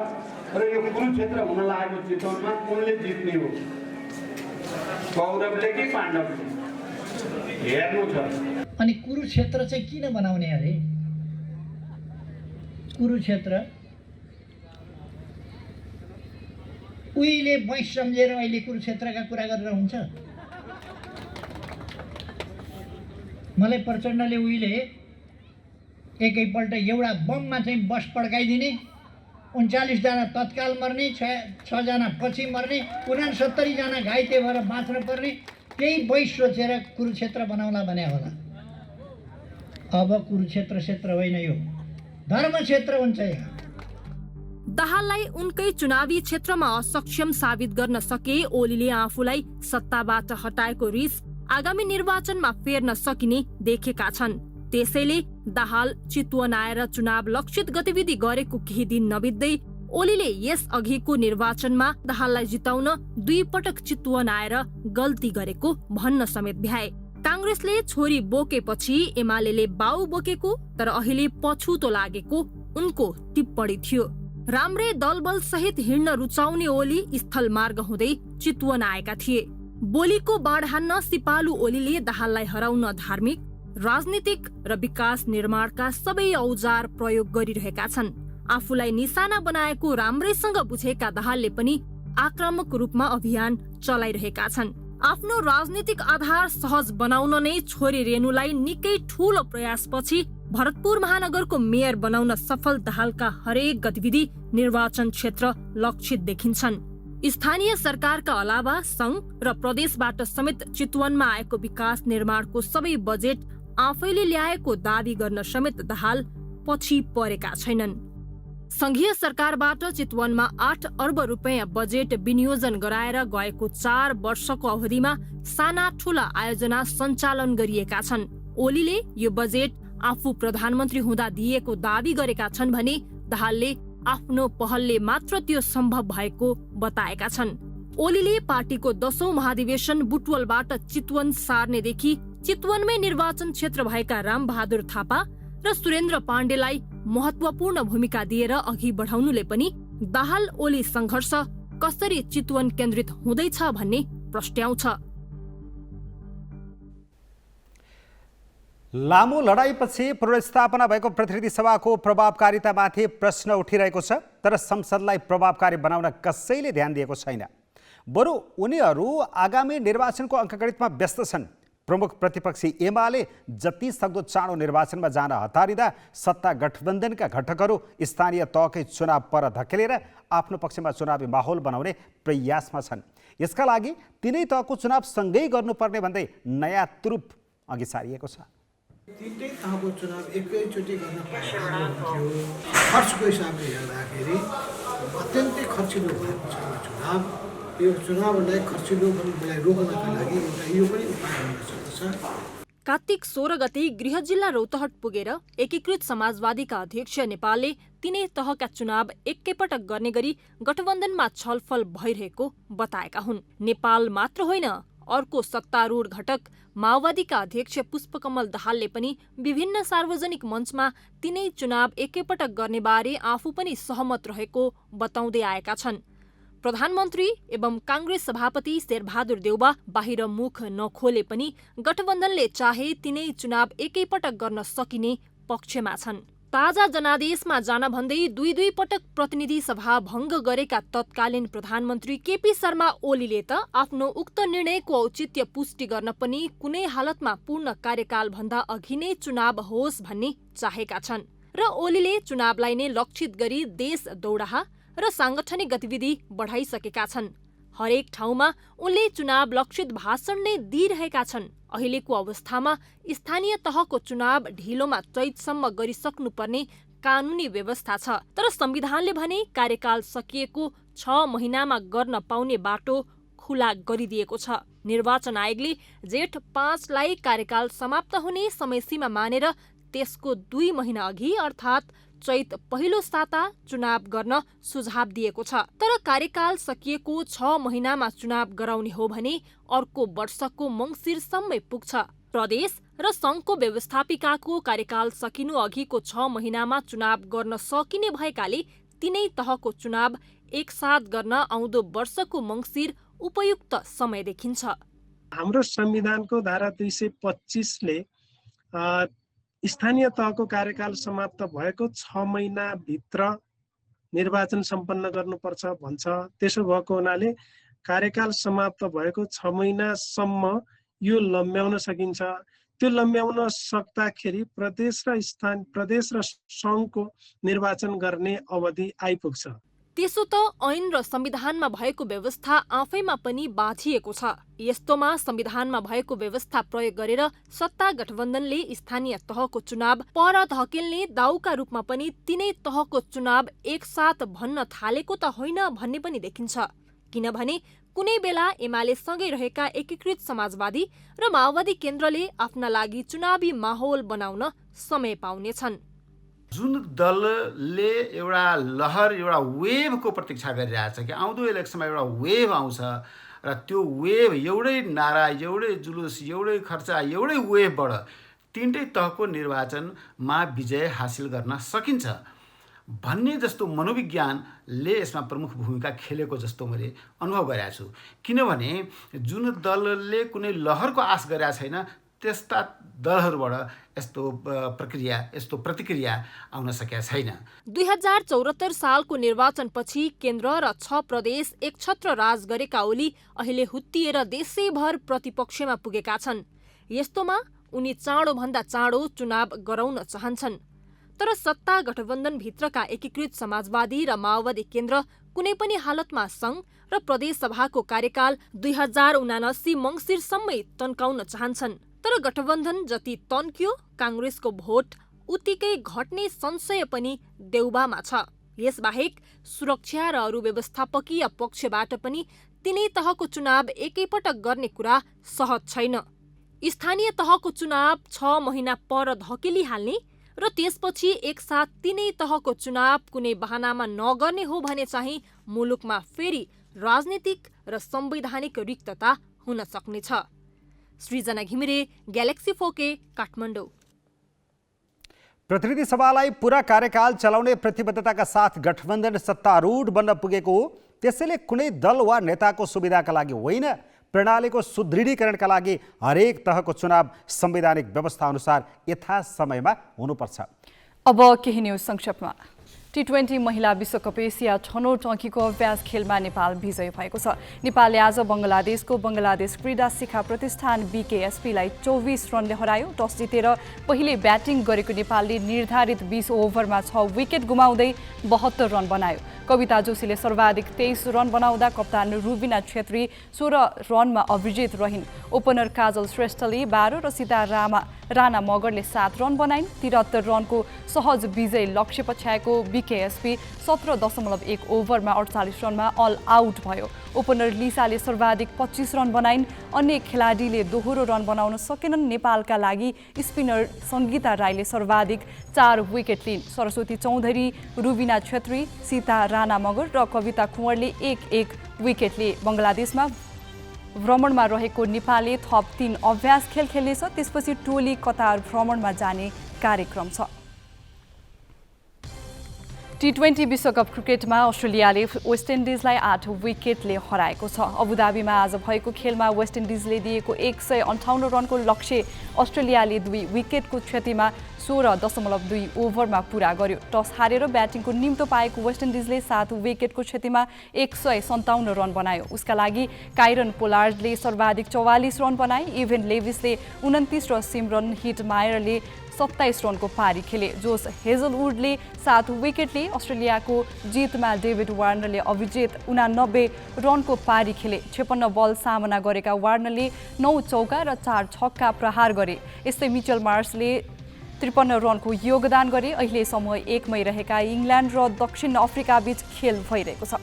र यो कुरुक्षेत्र हुन लागेको चितवनमा कुनले जित्ने हो, कौरवले कि पाण्डवले, हेर्नु छ। अनि कुरुक्षेत्र चाहिँ किन बनाउने अरे? कुरुक्षेत्र उहिले वैश सम्झेर अहिले कुरुक्षेत्रका कुरा गरेर हुन्छ? मलाई प्रचण्डले उहिले एकैपल्ट एउटा बममा चाहिँ बस पड्काइदिने, 39 जना तत्काल मर्ने, 6 जना पछि मर्ने, 69 जना घाइते भएर बाँच्न पर्ने, त्यही वैश सोचेर कुरुक्षेत्र बनाउला भने होला। अब कुरुक्षेत्र क्षेत्र होइन, यो धर्म क्षेत्र हुन्छ। यहाँ दाहाललाई उनकै चुनावी क्षेत्रमा असक्षम साबित गर्न सके ओलीले आफूलाई सत्ताबाट हटाएको रिस आगामी निर्वाचनमा फेर्न सकिने देखेका छन्। त्यसैले दाहाल चितवन आएर चुनाव लक्षित गतिविधि गरेको केही दिन नबित्दै ओलीले यस अघिको निर्वाचनमा दाहाललाई जिताउन 2 पटक चितवन आएर गल्ती गरेको भन्न समेत भ्याए। कांग्रेसले छोरी बोकेपछि एमालेले बाउ बोकेको तर अहिले पछुतो लागेको उनको टिप्पणी थियो। राम्रै दलबल सहित हिँड्न रुचाउने ओली स्थल मार्ग हुँदै चितवन आएका थिए। बोलीको बाढ हान्न सिपालु ओलीले दाहाललाई हराउन धार्मिक, राजनीतिक र विकास निर्माणका सबै औजार प्रयोग गरिरहेका छन्। आफूलाई निशाना बनाएको राम्रैसँग बुझेका दाहालले पनि आक्रामक रूपमा अभियान चलाइरहेका छन्। आफ्नो राजनीतिक आधार सहज बनाउन नै छोरी रेणुलाई निकै ठूलो प्रयासपछि भरतपुर महानगरको मेयर बनाउन सफल दाहालका हरेक गतिविधि निर्वाचन क्षेत्र लक्षित देखिन्छन्। स्थानीय सरकारका अलावा संघ र प्रदेशबाट समेत चितवनमा आएको विकास निर्माणको सबै बजेट आफैले ल्याएको दावी गर्न समेत दाहाल पछि परेका छैनन्। संघीय सरकारबाट चितवनमा 8 अर्ब रुपियाँ बजेट विनियोजन गराएर गएको 4 वर्षको अवधिमा साना ठूला आयोजना सञ्चालन गरिएका छन्। ओलीले यो बजेट आफू प्रधानमन्त्री हुँदा दिएको दावी गरेका छन् भने दाहालले आफ्नो पहलले मात्र त्यो सम्भव भएको बताएका छन्। ओलीले पार्टीको 10औं महाधिवेशन बुटवलबाट चितवन सार्नेदेखि चितवनमै निर्वाचन क्षेत्र भएका रामबहादुर थापा र सुरेन्द्र पाण्डेलाई महत्वपूर्ण भूमिका दिएर अघि बढाउनुले पनि दाहाल ओली संघर्ष कसरी चितवन केन्द्रित हुँदैछ भन्ने प्रश्नाउँछ। लामो लडाईपछि पुनर्स्थापना भएको प्रतिनिधि सभाको प्रभावकारितामाथि प्रश्न उठिरहेको छ, तर संसदलाई प्रभावकारी बनाउन कसैले ध्यान दिएको छैन। बरु उनीहरू आगामी निर्वाचनको अङ्कगणितमा व्यस्त छन्। प्रमुख प्रतिपक्षी एमाले जति सक्दो चाँडो निर्वाचनमा जान हतारिँदा सत्ता गठबन्धनका घटकहरू स्थानीय तहकै चुनाव पर धकेलेर आफ्नो पक्षमा चुनावी माहौल बनाउने प्रयासमा छन्। यसका लागि तिनै तहको चुनाव सँगै गर्नुपर्ने भन्दै नयाँ तुरुप अघि सारिएको छ। तिनटै तहको चुनाव एकैचोटि गर्न पाइन्थ्यो। खर्चको हिसाबले हेर्दाखेरि अत्यन्तै खर्चिलो भएको छ चुनाव। यो चुनावलाई खर्चिलोलाई रोक्नका लागि एउटा यो पनि उपाय हुन सक्दछ। कार्तिक 16 गते गृह जिल्ला रौतहट पुगेर एकीकृत समाजवादीका अध्यक्ष नेपालले तिनै तहका चुनाव एकैपटक गर्ने गरी गठबन्धनमा छलफल भइरहेको बताएका हुन्। नेपाल मात्र होइन, अर्को सत्तारूढ घटक माओवादीका अध्यक्ष पुष्पकमल दाहालले पनि विभिन्न सार्वजनिक मञ्चमा तिनै चुनाव एकैपटक गर्नेबारे आफू पनि सहमत रहेको बताउँदै आएका छन्। प्रधानमन्त्री एवं काङ्ग्रेस सभापति शेरबहादुर देउबा बाहिर मुख नखोले पनि गठबन्धनले चाहे तिनै चुनाव एकैपटक गर्न सकिने पक्षमा छन्। ताजा जनादेशमा जान भन्दै दुई पटक प्रतिनिधि सभा भङ्ग गरेका तत्कालीन प्रधानमन्त्री केपी शर्मा ओलीले त आफ्नो उक्त निर्णयको औचित्य पुष्टि गर्न पनि कुनै हालतमा पूर्ण कार्यकालभन्दा अघि नै चुनाव होस् भन्ने चाहेका छन् र ओलीले चुनावलाई नै लक्षित गरी देश दौडाहा र साङ्गठनिक गतिविधि बढाइसकेका छन्। हरेक ठाउँमा उनले चुनाव लक्षित भाषण नै दिइरहेका छन्। अहिलेको अवस्थामा स्थानीय तहको चुनाव ढिलोमा चैतसम्म गरिसक्नुपर्ने कानुनी व्यवस्था छ, तर संविधानले भने कार्यकाल सकिएको 6 महिनामा गर्न पाउने बाटो खुला गरिदिएको छ। निर्वाचन आयोगले जेठ 5 लाई कार्यकाल समाप्त हुने समयसीमा मानेर त्यसको 2 महिना अघि अर्थात् चैत पहिलो साता चुनाव गर्न सुझाव दिएको छ। तर कार्यकाल सकिएको 6 महिनामा चुनाव गराउने हो भने अर्को वर्षको मङ्सिरसम्मै पुग्छ। प्रदेश र सङ्घको व्यवस्थापिकाको कार्यकाल सकिनु अघिको 6 महिनामा चुनाव गर्न सकिने भएकाले तिनै तहको चुनाव एकसाथ गर्न आउँदो वर्षको मङ्सिर उपयुक्त समय देखिन्छ। हाम्रो संविधानको धारा 225ले स्थानीय तहको कार्यकाल समाप्त भएको 6 महिनाभित्र निर्वाचन सम्पन्न गर्नुपर्छ भन्छ। त्यसो भएको हुनाले कार्यकाल समाप्त भएको 6 महिनासम्म यो लम्ब्याउन सकिन्छ। त्यो लम्ब्याउन सक्दाखेरि प्रदेश र सङ्घको निर्वाचन गर्ने अवधि आइपुग्छ। त्यसो त ऐन र संविधानमा भएको व्यवस्था आफैमा पनि बाझिएको छ। यस्तोमा संविधानमा भएको व्यवस्था प्रयोग गरेर सत्ता गठबन्धनले स्थानीय तहको चुनाव पर धकेल्ने दाउका रूपमा पनि तिनै तहको चुनाव एकसाथ भन्न थालेको त होइन भन्ने पनि देखिन्छ। किनभने कुनै बेला एमाले सँगै रहेका एकीकृत समाजवादी र माओवादी केन्द्रले आफ्ना लागि चुनावी माहौल बनाउन समय पाउनेछन्। जुन दलले एउटा लहर एउटा वेभको प्रतीक्षा गरिरहेछ कि आउँदो इलेक्सनमा एउटा वेभ आउँछ र त्यो वेभ एउटै नारा एउटै जुलुस एउटै खर्चा एउटै वेभबाट तिनटै तहको निर्वाचनमा विजय हासिल गर्न सकिन्छ भन्ने जस्तो मनोविज्ञानले यसमा प्रमुख भूमिका खेलेको जस्तो मैले अनुभव गरेको छु। किनभने जुन दलले कुनै लहरको आश गरेका छैन त्यस्ता दलहरूबाट यस्तो प्रतिक्रिया आउन सकेका छैन। 2074 सालको निर्वाचनपछि केन्द्र र 6 प्रदेश एकछत्र राज गरेका ओली अहिले हुत्तिएर देशैभर प्रतिपक्षमा पुगेका छन्। यस्तोमा उनी चाँडोभन्दा चाँडो चुनाव गराउन चाहन्छन्। तर सत्ता गठबन्धन भित्रका एकीकृत समाजवादी र माओवादी केन्द्र कुनै पनि हालतमा सङ्घ र प्रदेश सभाको कार्यकाल 2079 मङ्सिरसम्मै तन्काउन चाहन्छन्। तर गठबन्धन जति तन्कियो काङ्ग्रेसको भोट उत्तिकै घट्ने संशय पनि देउबामा छ। यसबाहेक सुरक्षा र अरू व्यवस्थापकीय पक्षबाट पनि तिनै तहको चुनाव एकैपटक गर्ने कुरा सहज छैन। स्थानीय तहको चुनाव 6 महिना पर धकेलिहाल्ने र त्यसपछि एकसाथ तिनै तहको चुनाव कुनै बहानामा नगर्ने हो भने चाहिँ मुलुकमा फेरि राजनीतिक र संवैधानिक रिक्तता हुन सक्नेछ। सृजना घिमिरे, ग्यालेक्सी 4K, काठमाडौँ। प्रतिनिधि सभालाई पूरा कार्यकाल चलाउने प्रतिबद्धताका साथ गठबन्धन सत्तारूढ बन्न पुगेको हो। त्यसैले कुनै दल वा नेताको सुविधाका लागि होइन, प्रणालीको सुदृढीकरणका लागि हरेक तहको चुनाव संवैधानिक व्यवस्था अनुसार यथासमयमा हुनुपर्छ। अब केही न्युज संक्षेपमा। T20 महिला विश्वकप एसिया छनौट अङ्कीको अभ्यास खेलमा नेपाल विजयी भएको छ। नेपालले आज बङ्गलादेशको बङ्गलादेश क्रीडा शिखा प्रतिष्ठान BKSPलाई 24 रनले हरायो। टस जितेर पहिले ब्याटिङ गरेको नेपालले निर्धारित 20 ओभरमा 6 विकेट गुमाउँदै 72 रन बनायो। कविता जोशीले सर्वाधिक 23 रन बनाउँदा कप्तान रुबिना छेत्री 16 रनमा अविजित रहिन्। ओपनर काजल श्रेष्ठले 12 र सीता राणा मगरले 7 रन बनाइन्। 73 रनको सहज विजय लक्ष्य पछ्याएको BKSP 17.1 ओभरमा 48 रनमा अल आउट भयो। ओपनर लिसाले सर्वाधिक 25 रन बनाइन्। अन्य खेलाडीले दोहोरो रन बनाउन सकेनन्। नेपालका लागि स्पिनर सङ्गीता राईले सर्वाधिक 4 विकेट लिइन्। सरस्वती चौधरी, रुबिना छेत्री, सीता राणा मगर र कविता कुँवरले 1-1 विकेट लिए। भ्रमणमा रहेको नेपालले थप 3 अभ्यास खेल खेल्नेछ। त्यसपछि टोली कतार भ्रमणमा जाने कार्यक्रम छ। T20 विश्वकप क्रिकेटमा अस्ट्रेलियाले वेस्ट इन्डिजलाई 8 विकेटले हराएको छ। अबुधाबीमा आज भएको खेलमा वेस्ट इन्डिजले दिएको 158 रनको लक्ष्य अस्ट्रेलियाले 2 विकेटको क्षतिमा 16.2 ओभरमा पूरा गर्यो। टस हारेर ब्याटिङको निम्तो पाएको वेस्ट इन्डिजले 7 विकेटको क्षतिमा 157 रन बनायो। उसका लागि काइरन पोलार्डले सर्वाधिक 44 रन बनाए। इभेन लेविसले 29 र सिमरन हिटमायरले 27 रनको पारी खेले। जोस हेजलवुडले 7 विकेटले अस्ट्रेलियाको जितमा डेभिड वार्नरले अभिजित 89 रनको पारी खेले। 56 बल सामना गरेका वार्नरले 9 चौका र 4 छक्का प्रहार गरे। यस्तै मिचेल मार्सले 53 रनको योगदान गरे। अहिलेसम्म 1 मै रहेका इङ्ल्यान्ड र दक्षिण अफ्रिका बीच खेल भइरहेको छ।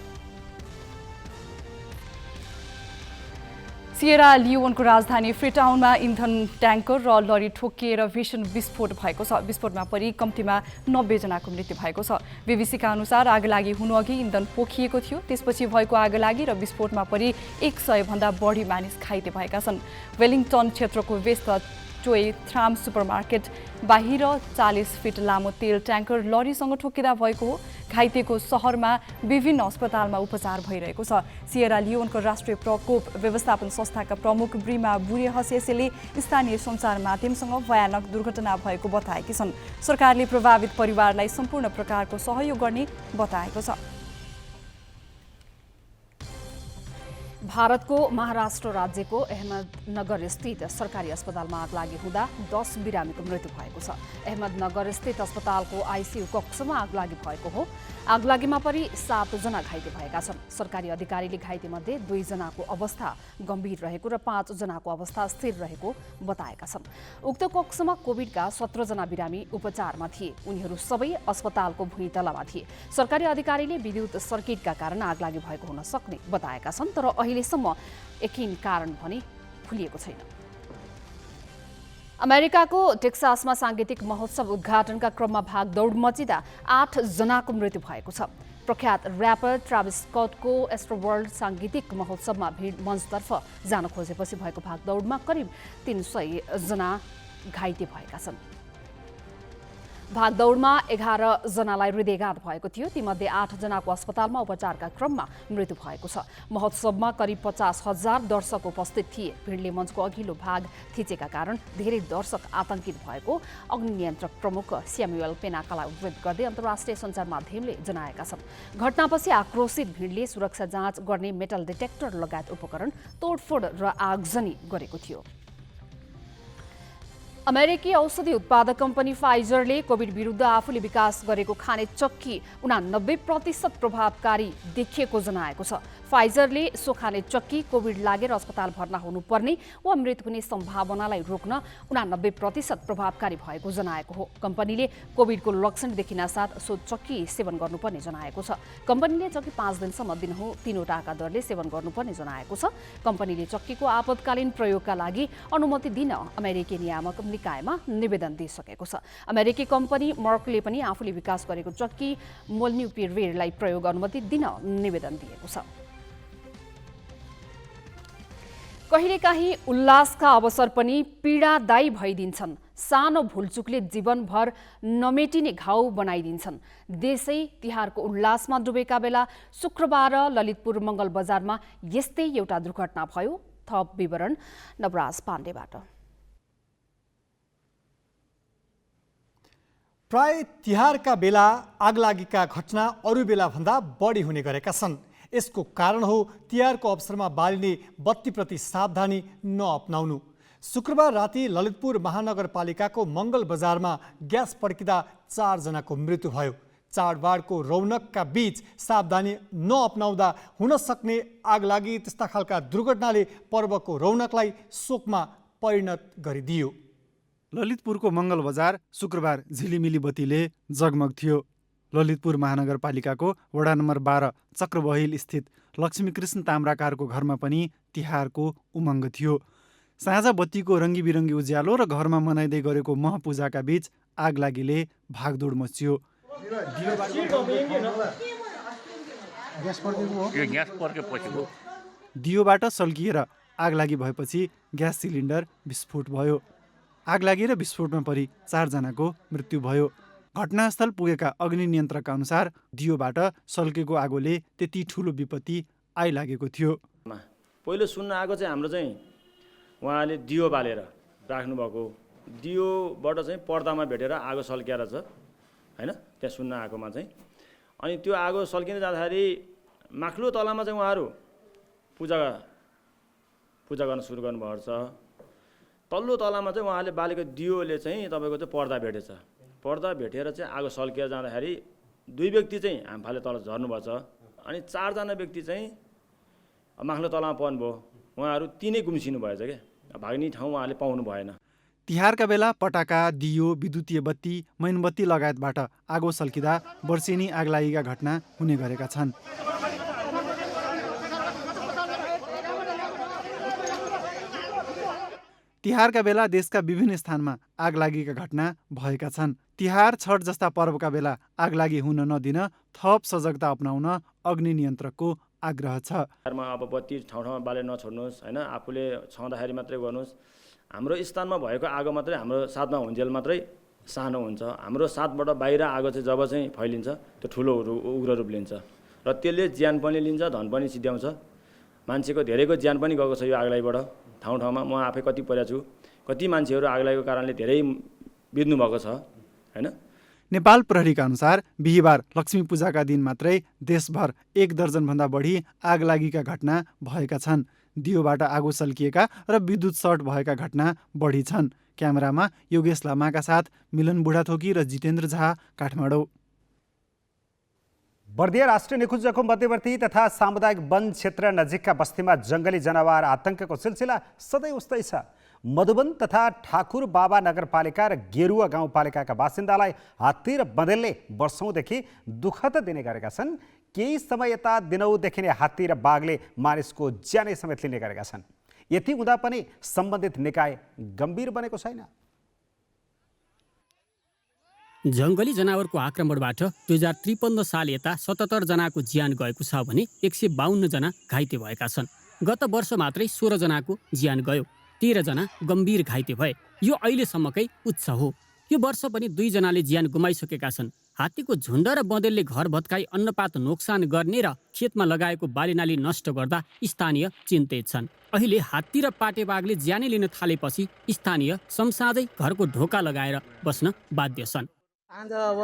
सिएरा लियोनको राजधानी फ्रीटाउनमा इन्धन ट्याङ्कर र लरी ठोकिएर भीषण विस्फोट भएको छ। विस्फोटमा परि कम्तीमा 90 जनाको मृत्यु भएको छ। बीबीसीका अनुसार आगलागी हुनुअघि इन्धन पोखिएको थियो। त्यसपछि भएको आगलागी र विस्फोटमा परि 100 भन्दा बढी मानिस घाइते भएका छन्। वेलिङटन क्षेत्रको व्यस्त टोय थ्राम सुपरमार्केट बाहिर 40 फिट लामो तेल ट्याङ्कर लरीसँग ठोकिँदा भएको हो। घाइतेको सहरमा विभिन्न अस्पतालमा उपचार भइरहेको छ। सिएरा लियोनको राष्ट्रिय प्रकोप व्यवस्थापन संस्थाका प्रमुख ब्रिमा बुरेहसेले स्थानीय सञ्चार माध्यमसँग भयानक दुर्घटना भएको बताएकी छन्। सरकारले प्रभावित परिवारलाई सम्पूर्ण प्रकारको सहयोग गर्ने बताएको छ। भारतको महाराष्ट्र राज्यको अहमदनगर स्थित सरकारी अस्पतालमा आग लागि हुँदा 10 बिरामीको मृत्यु भएको छ। अहमदनगर स्थित अस्पतालको आइसियु कक्षमा आग लागि भएको हो। आगलागीमा परि 7 जना घाइते भएका छन्। सरकारी अधिकारीले घाइतेमध्ये 2 जनाको अवस्था गम्भीर रहेको र 5 जनाको अवस्था स्थिर रहेको बताएका छन्। उक्त कक्षमा कोभिडका 17 जना बिरामी उपचारमा थिए। उनीहरू सबै अस्पतालको भुइँतलामा थिए। सरकारी अधिकारीले विद्युत सर्किटका कारण आगलागी भएको हुन सक्ने बताएका छन्, तर अहिलेसम्म यकिन कारण भने खुलिएको छैन। अमेरिकाको टेक्सासमा सांगीतिक महोत्सव उद्घाटनका क्रममा भागदौड मचिँदा 8 जनाको मृत्यु भएको छ। प्रख्यात र्यापर ट्राभिस स्कटको एस्ट्रोवर्ल्ड सांगीतिक महोत्सवमा भिड मञ्चतर्फ जान खोजेपछि भएको भागदौडमा करिब 300 जना घाइते भएका छन्। भागदौडमा 11 जनालाई हृदयघात भएको थियो। तीमध्ये 8 जनाको अस्पतालमा उपचारका क्रममा मृत्यु भएको छ। महोत्सवमा करिब 50,000 दर्शक उपस्थित थिए। भिडले मञ्चको अघिल्लो भाग थिचेका कारण धेरै दर्शक आतंकित भएको अग्नि नियन्त्रक प्रमुख स्यामुएल पेनाकालाई उद्धृत गर्दै अन्तर्राष्ट्रिय सञ्चार माध्यमले जनाएका छन्। घटनापछि आक्रोशित भिडले सुरक्षा जाँच गर्ने मेटल डिटेक्टर लगायत उपकरण तोडफोड र आगजनी गरेको थियो। अमेरिकी औषधि उत्पादक कम्पनी फाइजरले कोभिड विरुद्ध आफूले विकास गरेको खाने चक्की 89% प्रभावकारी देखिएको जनाएको छ। फाइजरले सो खाने चक्की कोभिड लागेर अस्पताल भर्ना हुनुपर्ने वा मृत्यु हुने सम्भावनालाई रोक्न 89% प्रभावकारी भएको जनाएको हो। कम्पनीले कोभिडको लक्षण देखिनासाथ सो चक्की सेवन गर्नुपर्ने जनाएको छ। कम्पनीले चक्की 5 दिनसम्म दिनहुँ 3 वटाका दरले सेवन गर्नुपर्ने जनाएको छ। कम्पनीले चक्कीको आपतकालीन प्रयोगका लागि अनुमति दिन अमेरिकी नियामक निकायमा निवेदन दिइसकेको छ। अमेरिकी कम्पनी मर्कले पनि आफूले विकास गरेको चक्की मोल्नुपिरेभिरलाई प्रयोग अनुमति दिन निवेदन दिएको छ। कहिलेकाहीँ उल्लासका अवसर पनि पीडादायी भइदिन्छन्। सानो भुलचुकले जीवनभर नमेटिने घाउ बनाइदिन्छन्। देशै तिहारको उल्लासमा डुबेका बेला शुक्रबार ललितपुर मङ्गल बजारमा यस्तै एउटा दुर्घटना भयो। थप विवरण नवराज पाण्डेबाट। प्राय तिहारका बेला आगलागीका घटना अरू बेला भन्दा बढी हुने गरेका छन्। यसको कारण हो तिहारको अवसरमा बालिने बत्तीप्रति सावधानी नअपनाउनु। शुक्रबार राति ललितपुर महानगरपालिकाको मङ्गल बजारमा ग्यास पड्किँदा 4 जनाको मृत्यु भयो। चाडबाडको रौनकका बीच सावधानी नअपनाउँदा हुन सक्ने आगलागी त्यस्ता खालका दुर्घटनाले पर्वको रौनकलाई शोकमा परिणत गरिदियो। ललितपुरको मङ्गल बजार शुक्रबार झिलिमिली बत्तीले जगमग थियो। ललितपुर महानगरपालिकाको वडा नम्बर 12 चक्रबहिल स्थित लक्ष्मीकृष्ण ताम्राकारको घरमा पनि तिहारको उमङ्ग थियो। साँझ बत्तीको रङ्गी उज्यालो र घरमा मनाइँदै गरेको महपूजाका बीच आगलागीले भागदौड मच्चियो। दियोबाट सल्किएर आगलागी भएपछि ग्यास सिलिन्डर विस्फोट भयो। आगलागी र विस्फोटमा परि 4 जनाको मृत्यु भयो। घटनास्थल पुगेका अग्नि नियन्त्रकका अनुसार दियोबाट सल्केको आगोले त्यति ठुलो विपत्ति आइलागेको थियो। पहिलो सुन्न आएको चाहिँ हाम्रो चाहिँ उहाँले दियो बालेर राख्नुभएको, दियोबाट चाहिँ पर्दामा भेटेर आगो सल्किएर छ हैन, त्यहाँ सुन्न आएकोमा चाहिँ। अनि त्यो आगो सल्किँदै जाँदाखेरि माथिल्लो तलामा चाहिँ उहाँहरू पूजा गर्न सुरु गर्नुभएको छ। तल्लो तलामा चाहिँ उहाँले बालेको दियोले चाहिँ तपाईँको चाहिँ पर्दा भेटेछ। पर्दा भेटेर चाहिँ आगो सल्किएर जाँदाखेरि 2 व्यक्ति चाहिँ हामी फाले तल झर्नुभएको छ। अनि 4 जना व्यक्ति चाहिँ माथिल्लो तलामा पर्नुभयो। उहाँहरू 3 गुम्सिनु भएछ क्या, भाग्ने ठाउँ उहाँले पाउनु भएन। तिहारका बेला पटाका, दियो, विद्युतीय बत्ती, मैनबत्ती लगायतबाट आगो सल्किँदा वर्षेनी आगलागीका घटना हुने गरेका छन्। तिहारका बेला देशका विभिन्न स्थानमा आगलागीका घटना भएका छन्। तिहार, छठ जस्ता पर्वका बेला आगलागी हुन नदिन थप सजगता अपनाउन अग्नि नियन्त्रकको आग्रह छ। अब बत्ती ठाउँ ठाउँमा बाले नछोड्नुहोस् हैन, आफूले छँदाखेरि मात्रै गर्नुहोस्। हाम्रो स्थानमा भएको आगो मात्रै हाम्रो साथमा हुन्जेल मात्रै सानो हुन्छ। हाम्रो साथबाट बाहिर आगो चाहिँ जब चाहिँ फैलिन्छ त्यो ठुलो उग्र रूप लिन्छ र त्यसले ज्यान पनि लिन्छ, धन पनि सिद्ध्याउँछ। मान्छेको धेरैको ज्यान पनि गएको छ यो आगलागीबाट। ठाउँ ठाउँमा म आफै कति परेको छु, कति मान्छेहरू आगलागीको कारणले धेरै बित्नु भएको छ हैन। नेपाल प्रहरीका अनुसार बिहिबार लक्ष्मी पूजाका दिन मात्रै देशभर 1 दर्जनभन्दा बढी आगलागीका घटना भएका छन्। दियोबाट आगो सल्किएका र विद्युत सर्ट भएका घटना बढी छन्। क्यामेरामा योगेश लामाका साथ मिलन बुढाथोकी र जितेन्द्र झा, काठमाडौँ। बर्दिया राष्ट्रिय निकुञ्जको मध्यवर्ती तथा सामुदायिक वन क्षेत्र नजिकका बस्तीमा जङ्गली जनावर आतङ्कको सिलसिला सधैँ उस्तै छ। मधुवन तथा ठाकुर बाबा नगरपालिका र गेरुवा गाउँपालिकाका बासिन्दालाई हात्ती र बँदेलले वर्षौँदेखि दुःख त दिने गरेका छन्। केही समय यता दिनौँदेखि नै हात्ती र बाघले मानिसको ज्यानै समेत लिने गरेका छन्। यति हुँदा पनि सम्बन्धित निकाय गम्भीर बनेको छैन। जङ्गली जनावरको आक्रमणबाट 2053 साल यता 77 जनाको ज्यान गएको छ भने 152 जना घाइते भएका छन्। गत वर्ष मात्रै 16 जनाको ज्यान गयो, 13 जना गम्भीर घाइते भए। यो अहिलेसम्मकै उच्च हो। यो वर्ष पनि 2 जनाले ज्यान गुमाइसकेका छन्। हात्तीको झुण्ड र बँदेलले घर भत्काई अन्नपात नोक्सान गर्ने र खेतमा लगाएको बालीनाली नष्ट गर्दा स्थानीय चिन्तित छन्। अहिले हात्ती र पाटेबाघले ज्यानै लिन थालेपछि स्थानीय समसाझै घरको ढोका लगाएर बस्न बाध्य छन्। आज अब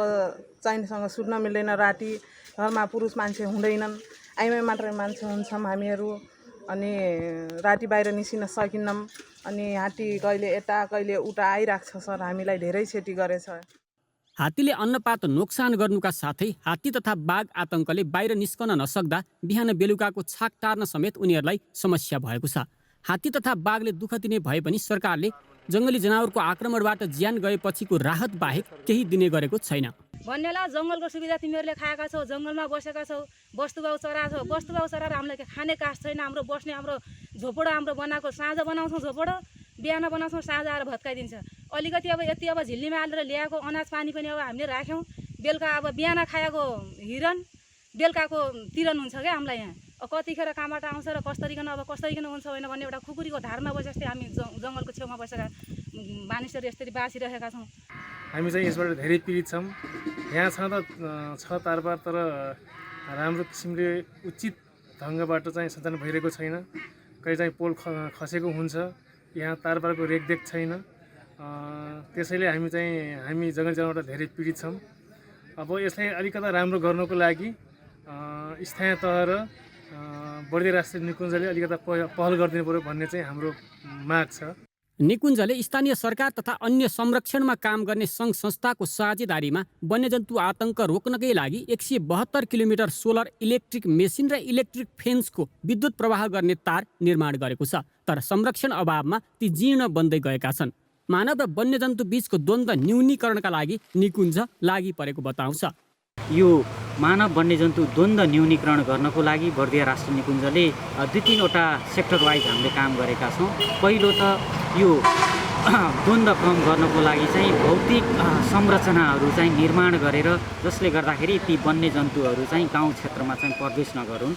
चाहिनेसँग सुत्न मिल्दैन, राति घरमा पुरुष मान्छे हुँदैनन्, आइमै मात्रै मान्छे हुन्छौँ हामीहरू। अनि राति बाहिर निस्किन सकिन्नौँ। अनि हात्ती कहिले यता कहिले उता आइरहेको छ सर, हामीलाई धेरै क्षति गरेछ। हात्तीले अन्नपात नोक्सान गर्नुका साथै हात्ती तथा बाघ आतङ्कले बाहिर निस्कन नसक्दा बिहान बेलुकाको छाक टार्न समेत उनीहरूलाई समस्या भएको छ। हात्ती तथा बाघले दुःख दिने भए पनि सरकारले जङ्गली जनावरको आक्रमणबाट ज्यान गएपछिको राहत बाहेक केही दिने गरेको छैन। भन्नेला जङ्गलको सुविधा तिमीहरूले खाएका छौ, जङ्गलमा बसेका छौ, बस्तुबाउ चरा छौ, बस्तुबाउ चराएर हामीलाई खाने काठ छैन। हाम्रो बस्ने हाम्रो झोपडो हाम्रो बनाएको साँझ बनाउँछौँ, झोपडो बिहान बनाउँछौँ, साँझ आएर भत्काइदिन्छ। अलिकति अब यति अब झिल्लीमा हालेर ल्याएको अनाज पानी पनि अब हामीले राख्यौँ। बेलुका अब बिहान खाएको हिरन बेलुकाको तिरन हुन्छ क्या हामीलाई यहाँ। कतिखेर कहाँबाट आउँछ र कसरी हुन्छ होइन भन्ने एउटा खुकुरीको धारमा बसे जस्तै हामी जङ्गलको छेउमा बसेर मानिसहरू यसरी बाँचिरहेका छौँ। हामी चाहिँ यसबाट धेरै पीडित छौँ। यहाँ छ तारबार, तर राम्रो किसिमले उचित ढङ्गबाट चाहिँ सञ्चालन भइरहेको छैन। कहीँ चाहिँ पोल खसेको हुन्छ, यहाँ तारबारको रेखदेख छैन। त्यसैले हामी जङ्गली जनावरबाट धेरै पीडित छौँ। अब यसलाई अलिकता राम्रो गर्नको लागि स्थानीय तह र बर्दिया राष्ट्रिय निकुञ्जले अलिकता पहल गरिदिनु पर्यो भन्ने चाहिँ हाम्रो माग छ। निकुञ्जले स्थानीय सरकार तथा अन्य संरक्षणमा काम गर्ने सङ्घ संस्थाको साझेदारीमा वन्यजन्तु आतङ्क रोक्नकै लागि 172 किलोमिटर सोलर इलेक्ट्रिक मेसिन र इलेक्ट्रिक फेन्सको विद्युत प्रवाह गर्ने तार निर्माण गरेको छ। तर संरक्षण अभावमा ती जीर्ण बन्दै गएका छन्। मानव र वन्यजन्तु बीचको द्वन्द्व न्यूनीकरणका लागि निकुञ्ज लागि परेको बताउँछ। यो मानव वन्यजन्तु द्वन्द्व न्यूनीकरण गर्नको लागि बर्दिया राष्ट्रिय निकुञ्जले 2-3वटा सेक्टर वाइज हामीले काम गरेका छौँ। पहिलो त यो द्वन्द्व कम गर्नको लागि चाहिँ भौतिक संरचनाहरू चाहिँ निर्माण गरेर जसले गर्दाखेरि ती वन्यजन्तुहरू चाहिँ गाउँ क्षेत्रमा चाहिँ प्रवेश नगरून्।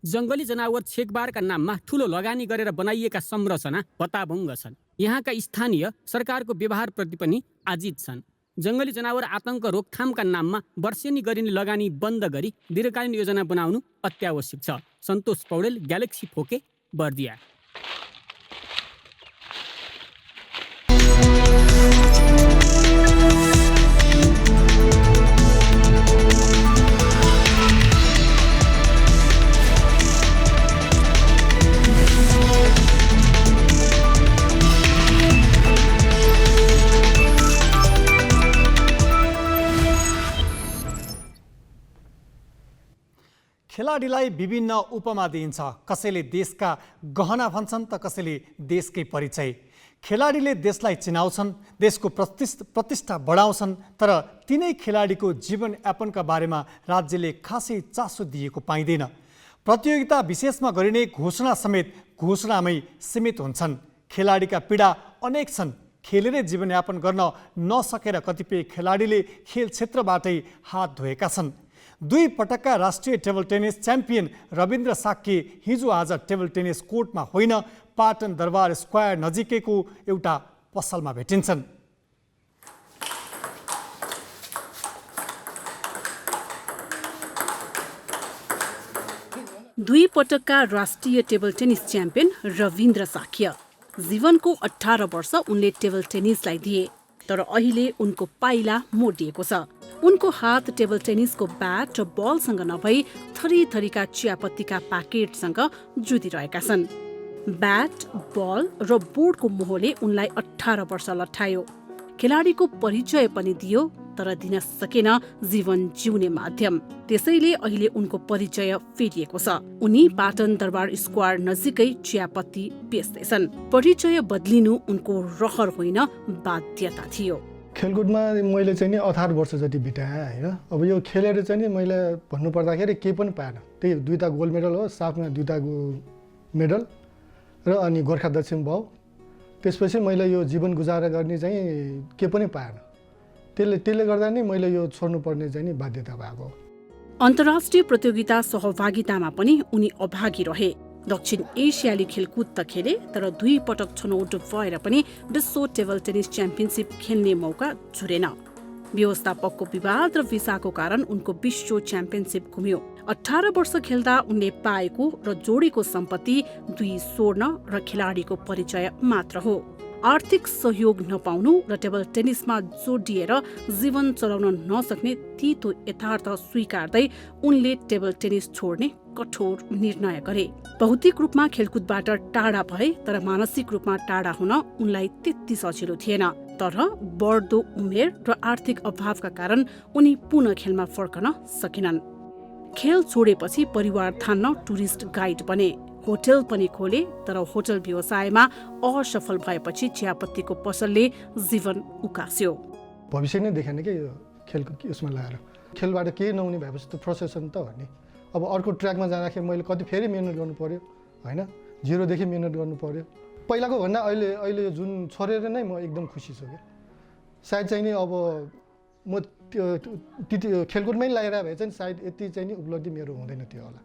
जङ्गली जनावर छेकबारका नाममा ठूलो लगानी गरेर बनाइएका संरचना पताभङ्ग छन्। यहाँका स्थानीय सरकारको व्यवहारप्रति पनि आजित छन्। जङ्गली जनावर आतङ्क रोकथामका नाममा वर्षेनी गरिने लगानी बन्द गरी दीर्घकालीन योजना बनाउनु अत्यावश्यक छ। सन्तोष पौडेल, ग्यालेक्सी फोके, बर्दिया। खेलाडीलाई विभिन्न उपमा दिइन्छ। कसैले देशका गहना भन्छन् त कसैले देशकै परिचय। खेलाडीले देशलाई चिनाउँछन्, देशको प्रतिष्ठा बढाउँछन्, तर तिनै खेलाडीको जीवनयापनका बारेमा राज्यले खासै चासो दिएको पाइँदैन। प्रतियोगिता विशेषमा गरिने घोषणा समेत घोषणामै सीमित हुन्छन्। खेलाडीका पीडा अनेक छन्। खेलेरै जीवनयापन गर्न नसकेर कतिपय खेलाडीले खेल क्षेत्रबाटै हात धोएका छन्। 2 पटकका राष्ट्रिय table tennis champion Rabindra Shakya हिजो आज टेबल टेनिस कोर्टमा होइन, पाटन दरबार स्क्वायर नजिकैको एउटा पसलमा भेटिन्छन्। दुई पटकका राष्ट्रिय table tennis champion Rabindra Shakya. जीवनको 18 वर्ष उनले टेबल टेनिसलाई दिए, तर अहिले उनको पाइला मोडिएको छ। उनको हात टेबल टेनिसको ब्याट र बलसँग नभई थरीथरीका चियापत्तीका प्याकेटसँग जुधिरहेका छन्। ब्याट, बल र बोर्डको मोहले उनलाई 18 वर्ष लट्ठायो। खेलाडीको परिचय पनि दियो, तर दिन सकेन जीवन जिउने माध्यम। त्यसैले अहिले उनको परिचय फेरिएको छ। उनी पाटन दरबार स्क्वायर नजिकै चियापत्ती बेच्दैछन्। परिचय बदलिनु उनको रहर होइन, बाध्यता थियो। खेलकुदमा मैले चाहिँ नि 18 वर्ष जति बिताएँ होइन। अब यो खेलेर चाहिँ नि मैले भन्नुपर्दाखेरि केही पनि पाएन। त्यही 2टा गोल्ड मेडल हो, साथमा 2टा मेडल र अनि गोर्खा दक्षिण भाउ। त्यसपछि मैले यो जीवन गुजारा गर्ने चाहिँ केही पनि पाएन। त्यसले गर्दा नि मैले यो छोड्नुपर्ने चाहिँ नि बाध्यता भएको। अन्तर्राष्ट्रिय प्रतियोगिता सहभागितामा पनि उनी अभागी रहे। दक्षिण एसियाली खेलकुद त खेले, तर 2 पटक छनौट भएर पनि विश्व टेबल टेनिस च्याम्पियनसिप खेल्ने मौका छुरेन। व्यवस्थापकको विवाद र भिसाको कारण उनको विश्व च्याम्पियनसिप घुम्यो। 18 वर्ष खेल्दा उनले पाएको र जोडेको सम्पत्ति 2 स्वर्ण र खेलाडीको परिचय मात्र हो। आर्थिक सहयोग नपाउनु र टेबल टेनिसमा जोडिएर जीवन चलाउन नसक्ने तीतो यथार्थ स्वीकार्दै उनले टेबल टेनिस छोड्ने कठोर निर्णय गरे। भौतिक रूपमा खेलकुदबाट टाढा भए, तर मानसिक रूपमा टाढा हुन उनलाई त्यति सजिलो थिएन। तर बढ्दो उमेर र आर्थिक अभावका कारण उनी पुनः खेलमा फर्कन सकेनन्। खेल छोडेपछि परिवार थान्न टुरिस्ट गाइड बने। होटल पनि खोले, तर होटल व्यवसायमा असफल भएपछि चियापत्तीको पसलले जीवन उकास्यो। भविष्य नै देखेन कि यो खेलको उसमा लगाएर। खेलबाट केही नहुने भएपछि त फ्रस्ट्रेसन त हो नि। अब अर्को ट्र्याकमा जाँदाखेरि मैले कति फेरि मिहिनेत गर्नु पर्यो होइन, 0 देखि मिहिनेत गर्नु पर्यो। पहिलाको भन्दा अहिले जुन छोडेर नै म एकदम खुसी छु कि सायद चाहिँ नि अब म त्यो खेलकुदमै लागेर भए चाहिँ सायद यति चाहिँ नि उपलब्धि मेरो हुँदैन थियो होला।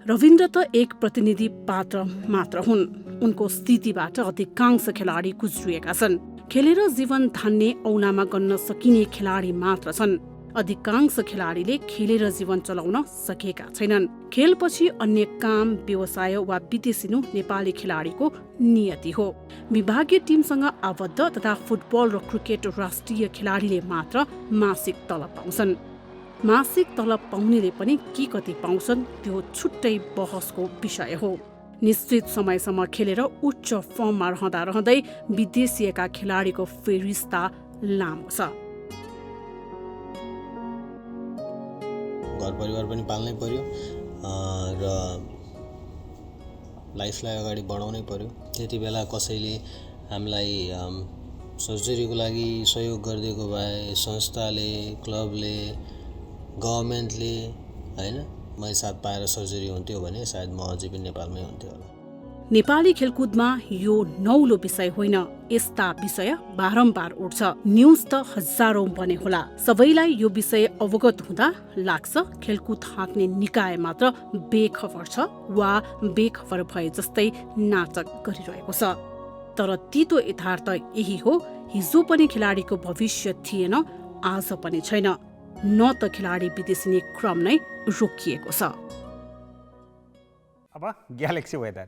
रविन्द्र त एक प्रतिनिधि पात्र मात्र हुन्। उनको स्थितिबाट अधिकांश खेलाडी गुज्रिएका छन्। खेलेर जीवन धान्ने औनामा गन्न सकिने खेलाडी मात्र छन्। अधिकांश खेलाडीले खेलेर जीवन चलाउन सकेका छैनन्। खेलपछि अन्य काम, व्यवसाय वा विदेशिनु नेपाली खेलाडीको नियति हो। विभागीय टिमसँग आबद्ध तथा फुटबल र क्रिकेट राष्ट्रिय खेलाडीले मात्र मासिक तलब पाउँछन्। मासिक तलब पाउनेले पनि के कति पाउँछन् त्यो छुट्टै बहसको विषय हो। निश्चित समयसम्म खेलेर उच्च फर्ममा रहँदै विदेशिएका खेलाडीको फेरिस्ता लामो छ। घर परिवार पनि पाल्नै पर्यो र लाइफलाई अगाडि बढाउनै पर्यो। त्यति बेला कसैले हामीलाई सर्जरीको लागि सहयोग गरिदिएको भए, संस्थाले, क्लबले, गभर्मेन्टले होइन मैले साथ पाएर सर्जरी हुन्थ्यो भने सायद म अझै पनि नेपालमै हुन्थ्यो होला। नेपाली खेलकुदमा यो नौलो विषय होइन, यस्ता विषय बारम्बार उठ्छ। न्यूज त हजारौं बने होला। सबैलाई यो विषय अवगत हुँदा लाग्छ खेलकुद हाँक्ने निकाय मात्र बेखबर छ वा बेखबर भए जस्तै नाटक गरिरहेको छ। तर तितो यथार्थ यही हो, हिजो पनि खेलाडीको भविष्य थिएन, आज पनि छैन। न त खेलाडी विदेशिने क्रम नै रोकिएको छ। अब ग्यालेक्सी वेदर।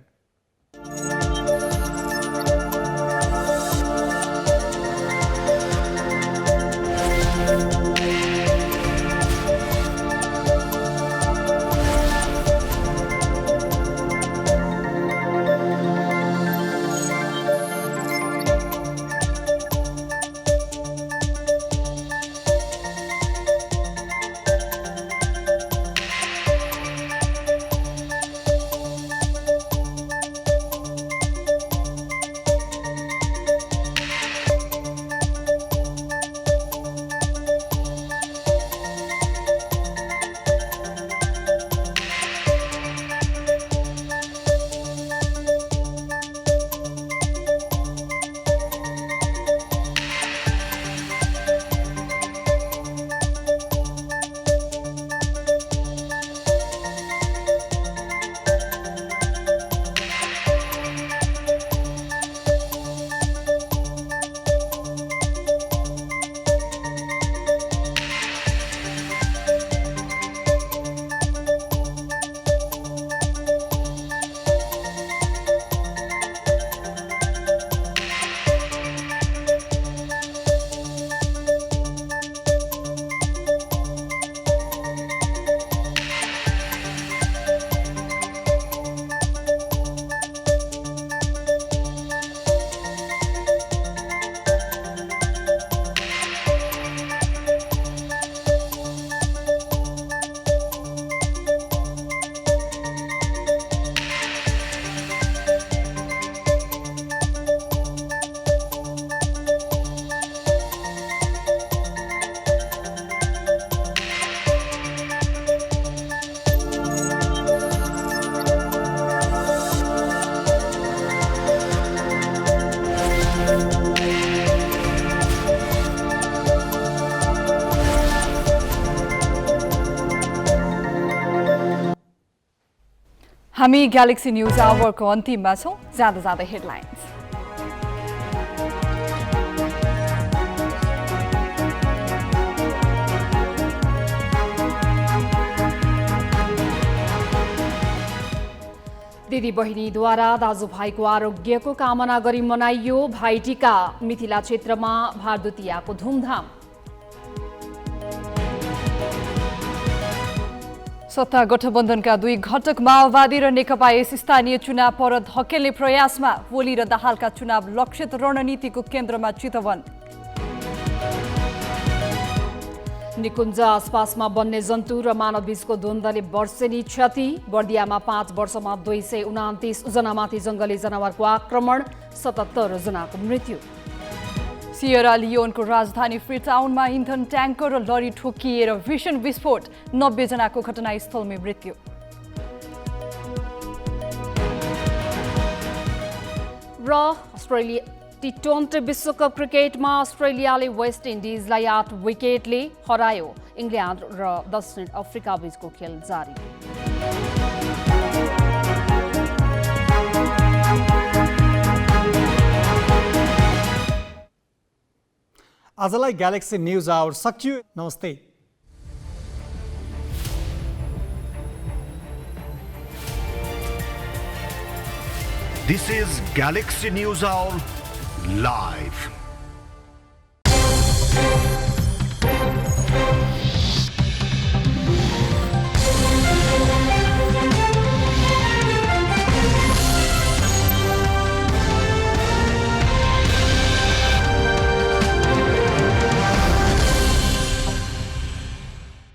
हामी ग्यालेक्सी न्यूज आवरको अन्तिममा छौं। जाँदा जाँदै हेडलाइन्स। दिदी बहिनीद्वारा दाजुभाइको आरोग्यको कामना गरी मनाइयो भाइटिका। मिथिला क्षेत्रमा भारदुतियाको धुमधाम। सत्ता गठबन्धनका दुई घटक माओवादी र नेकपा यस स्थानीय चुनाव पर धकेल्ने प्रयासमा। ओली र दाहालका चुनाव लक्षित रणनीतिको केन्द्रमा चितवन। निकुञ्ज आसपासमा वन्यजन्तु र मानव बीचको द्वन्द्वले वर्षेनी क्षति। बर्दियामा 5 वर्षमा 229 जनामाथि जङ्गली जनावरको आक्रमण, 77 जनाको मृत्यु। सियरा लियोनको राजधानी फ्रीटाउनमा इन्धन ट्याङ्कर र लरी ठोकिएर भीषण विस्फोट, 90 जनाको घटनास्थलमै मृत्यु। र अस्ट्रेलिया टी20 विश्वकप क्रिकेटमा अस्ट्रेलियाले वेस्ट इन्डिजलाई 8 विकेटले हरायो। इङ्ल्यान्ड र दक्षिण अफ्रिका बीचको खेल जारी। आजलाई ग्यालेक्सी न्यूज आवर सकियो। नमस्ते। This is Galaxy News Hour Live.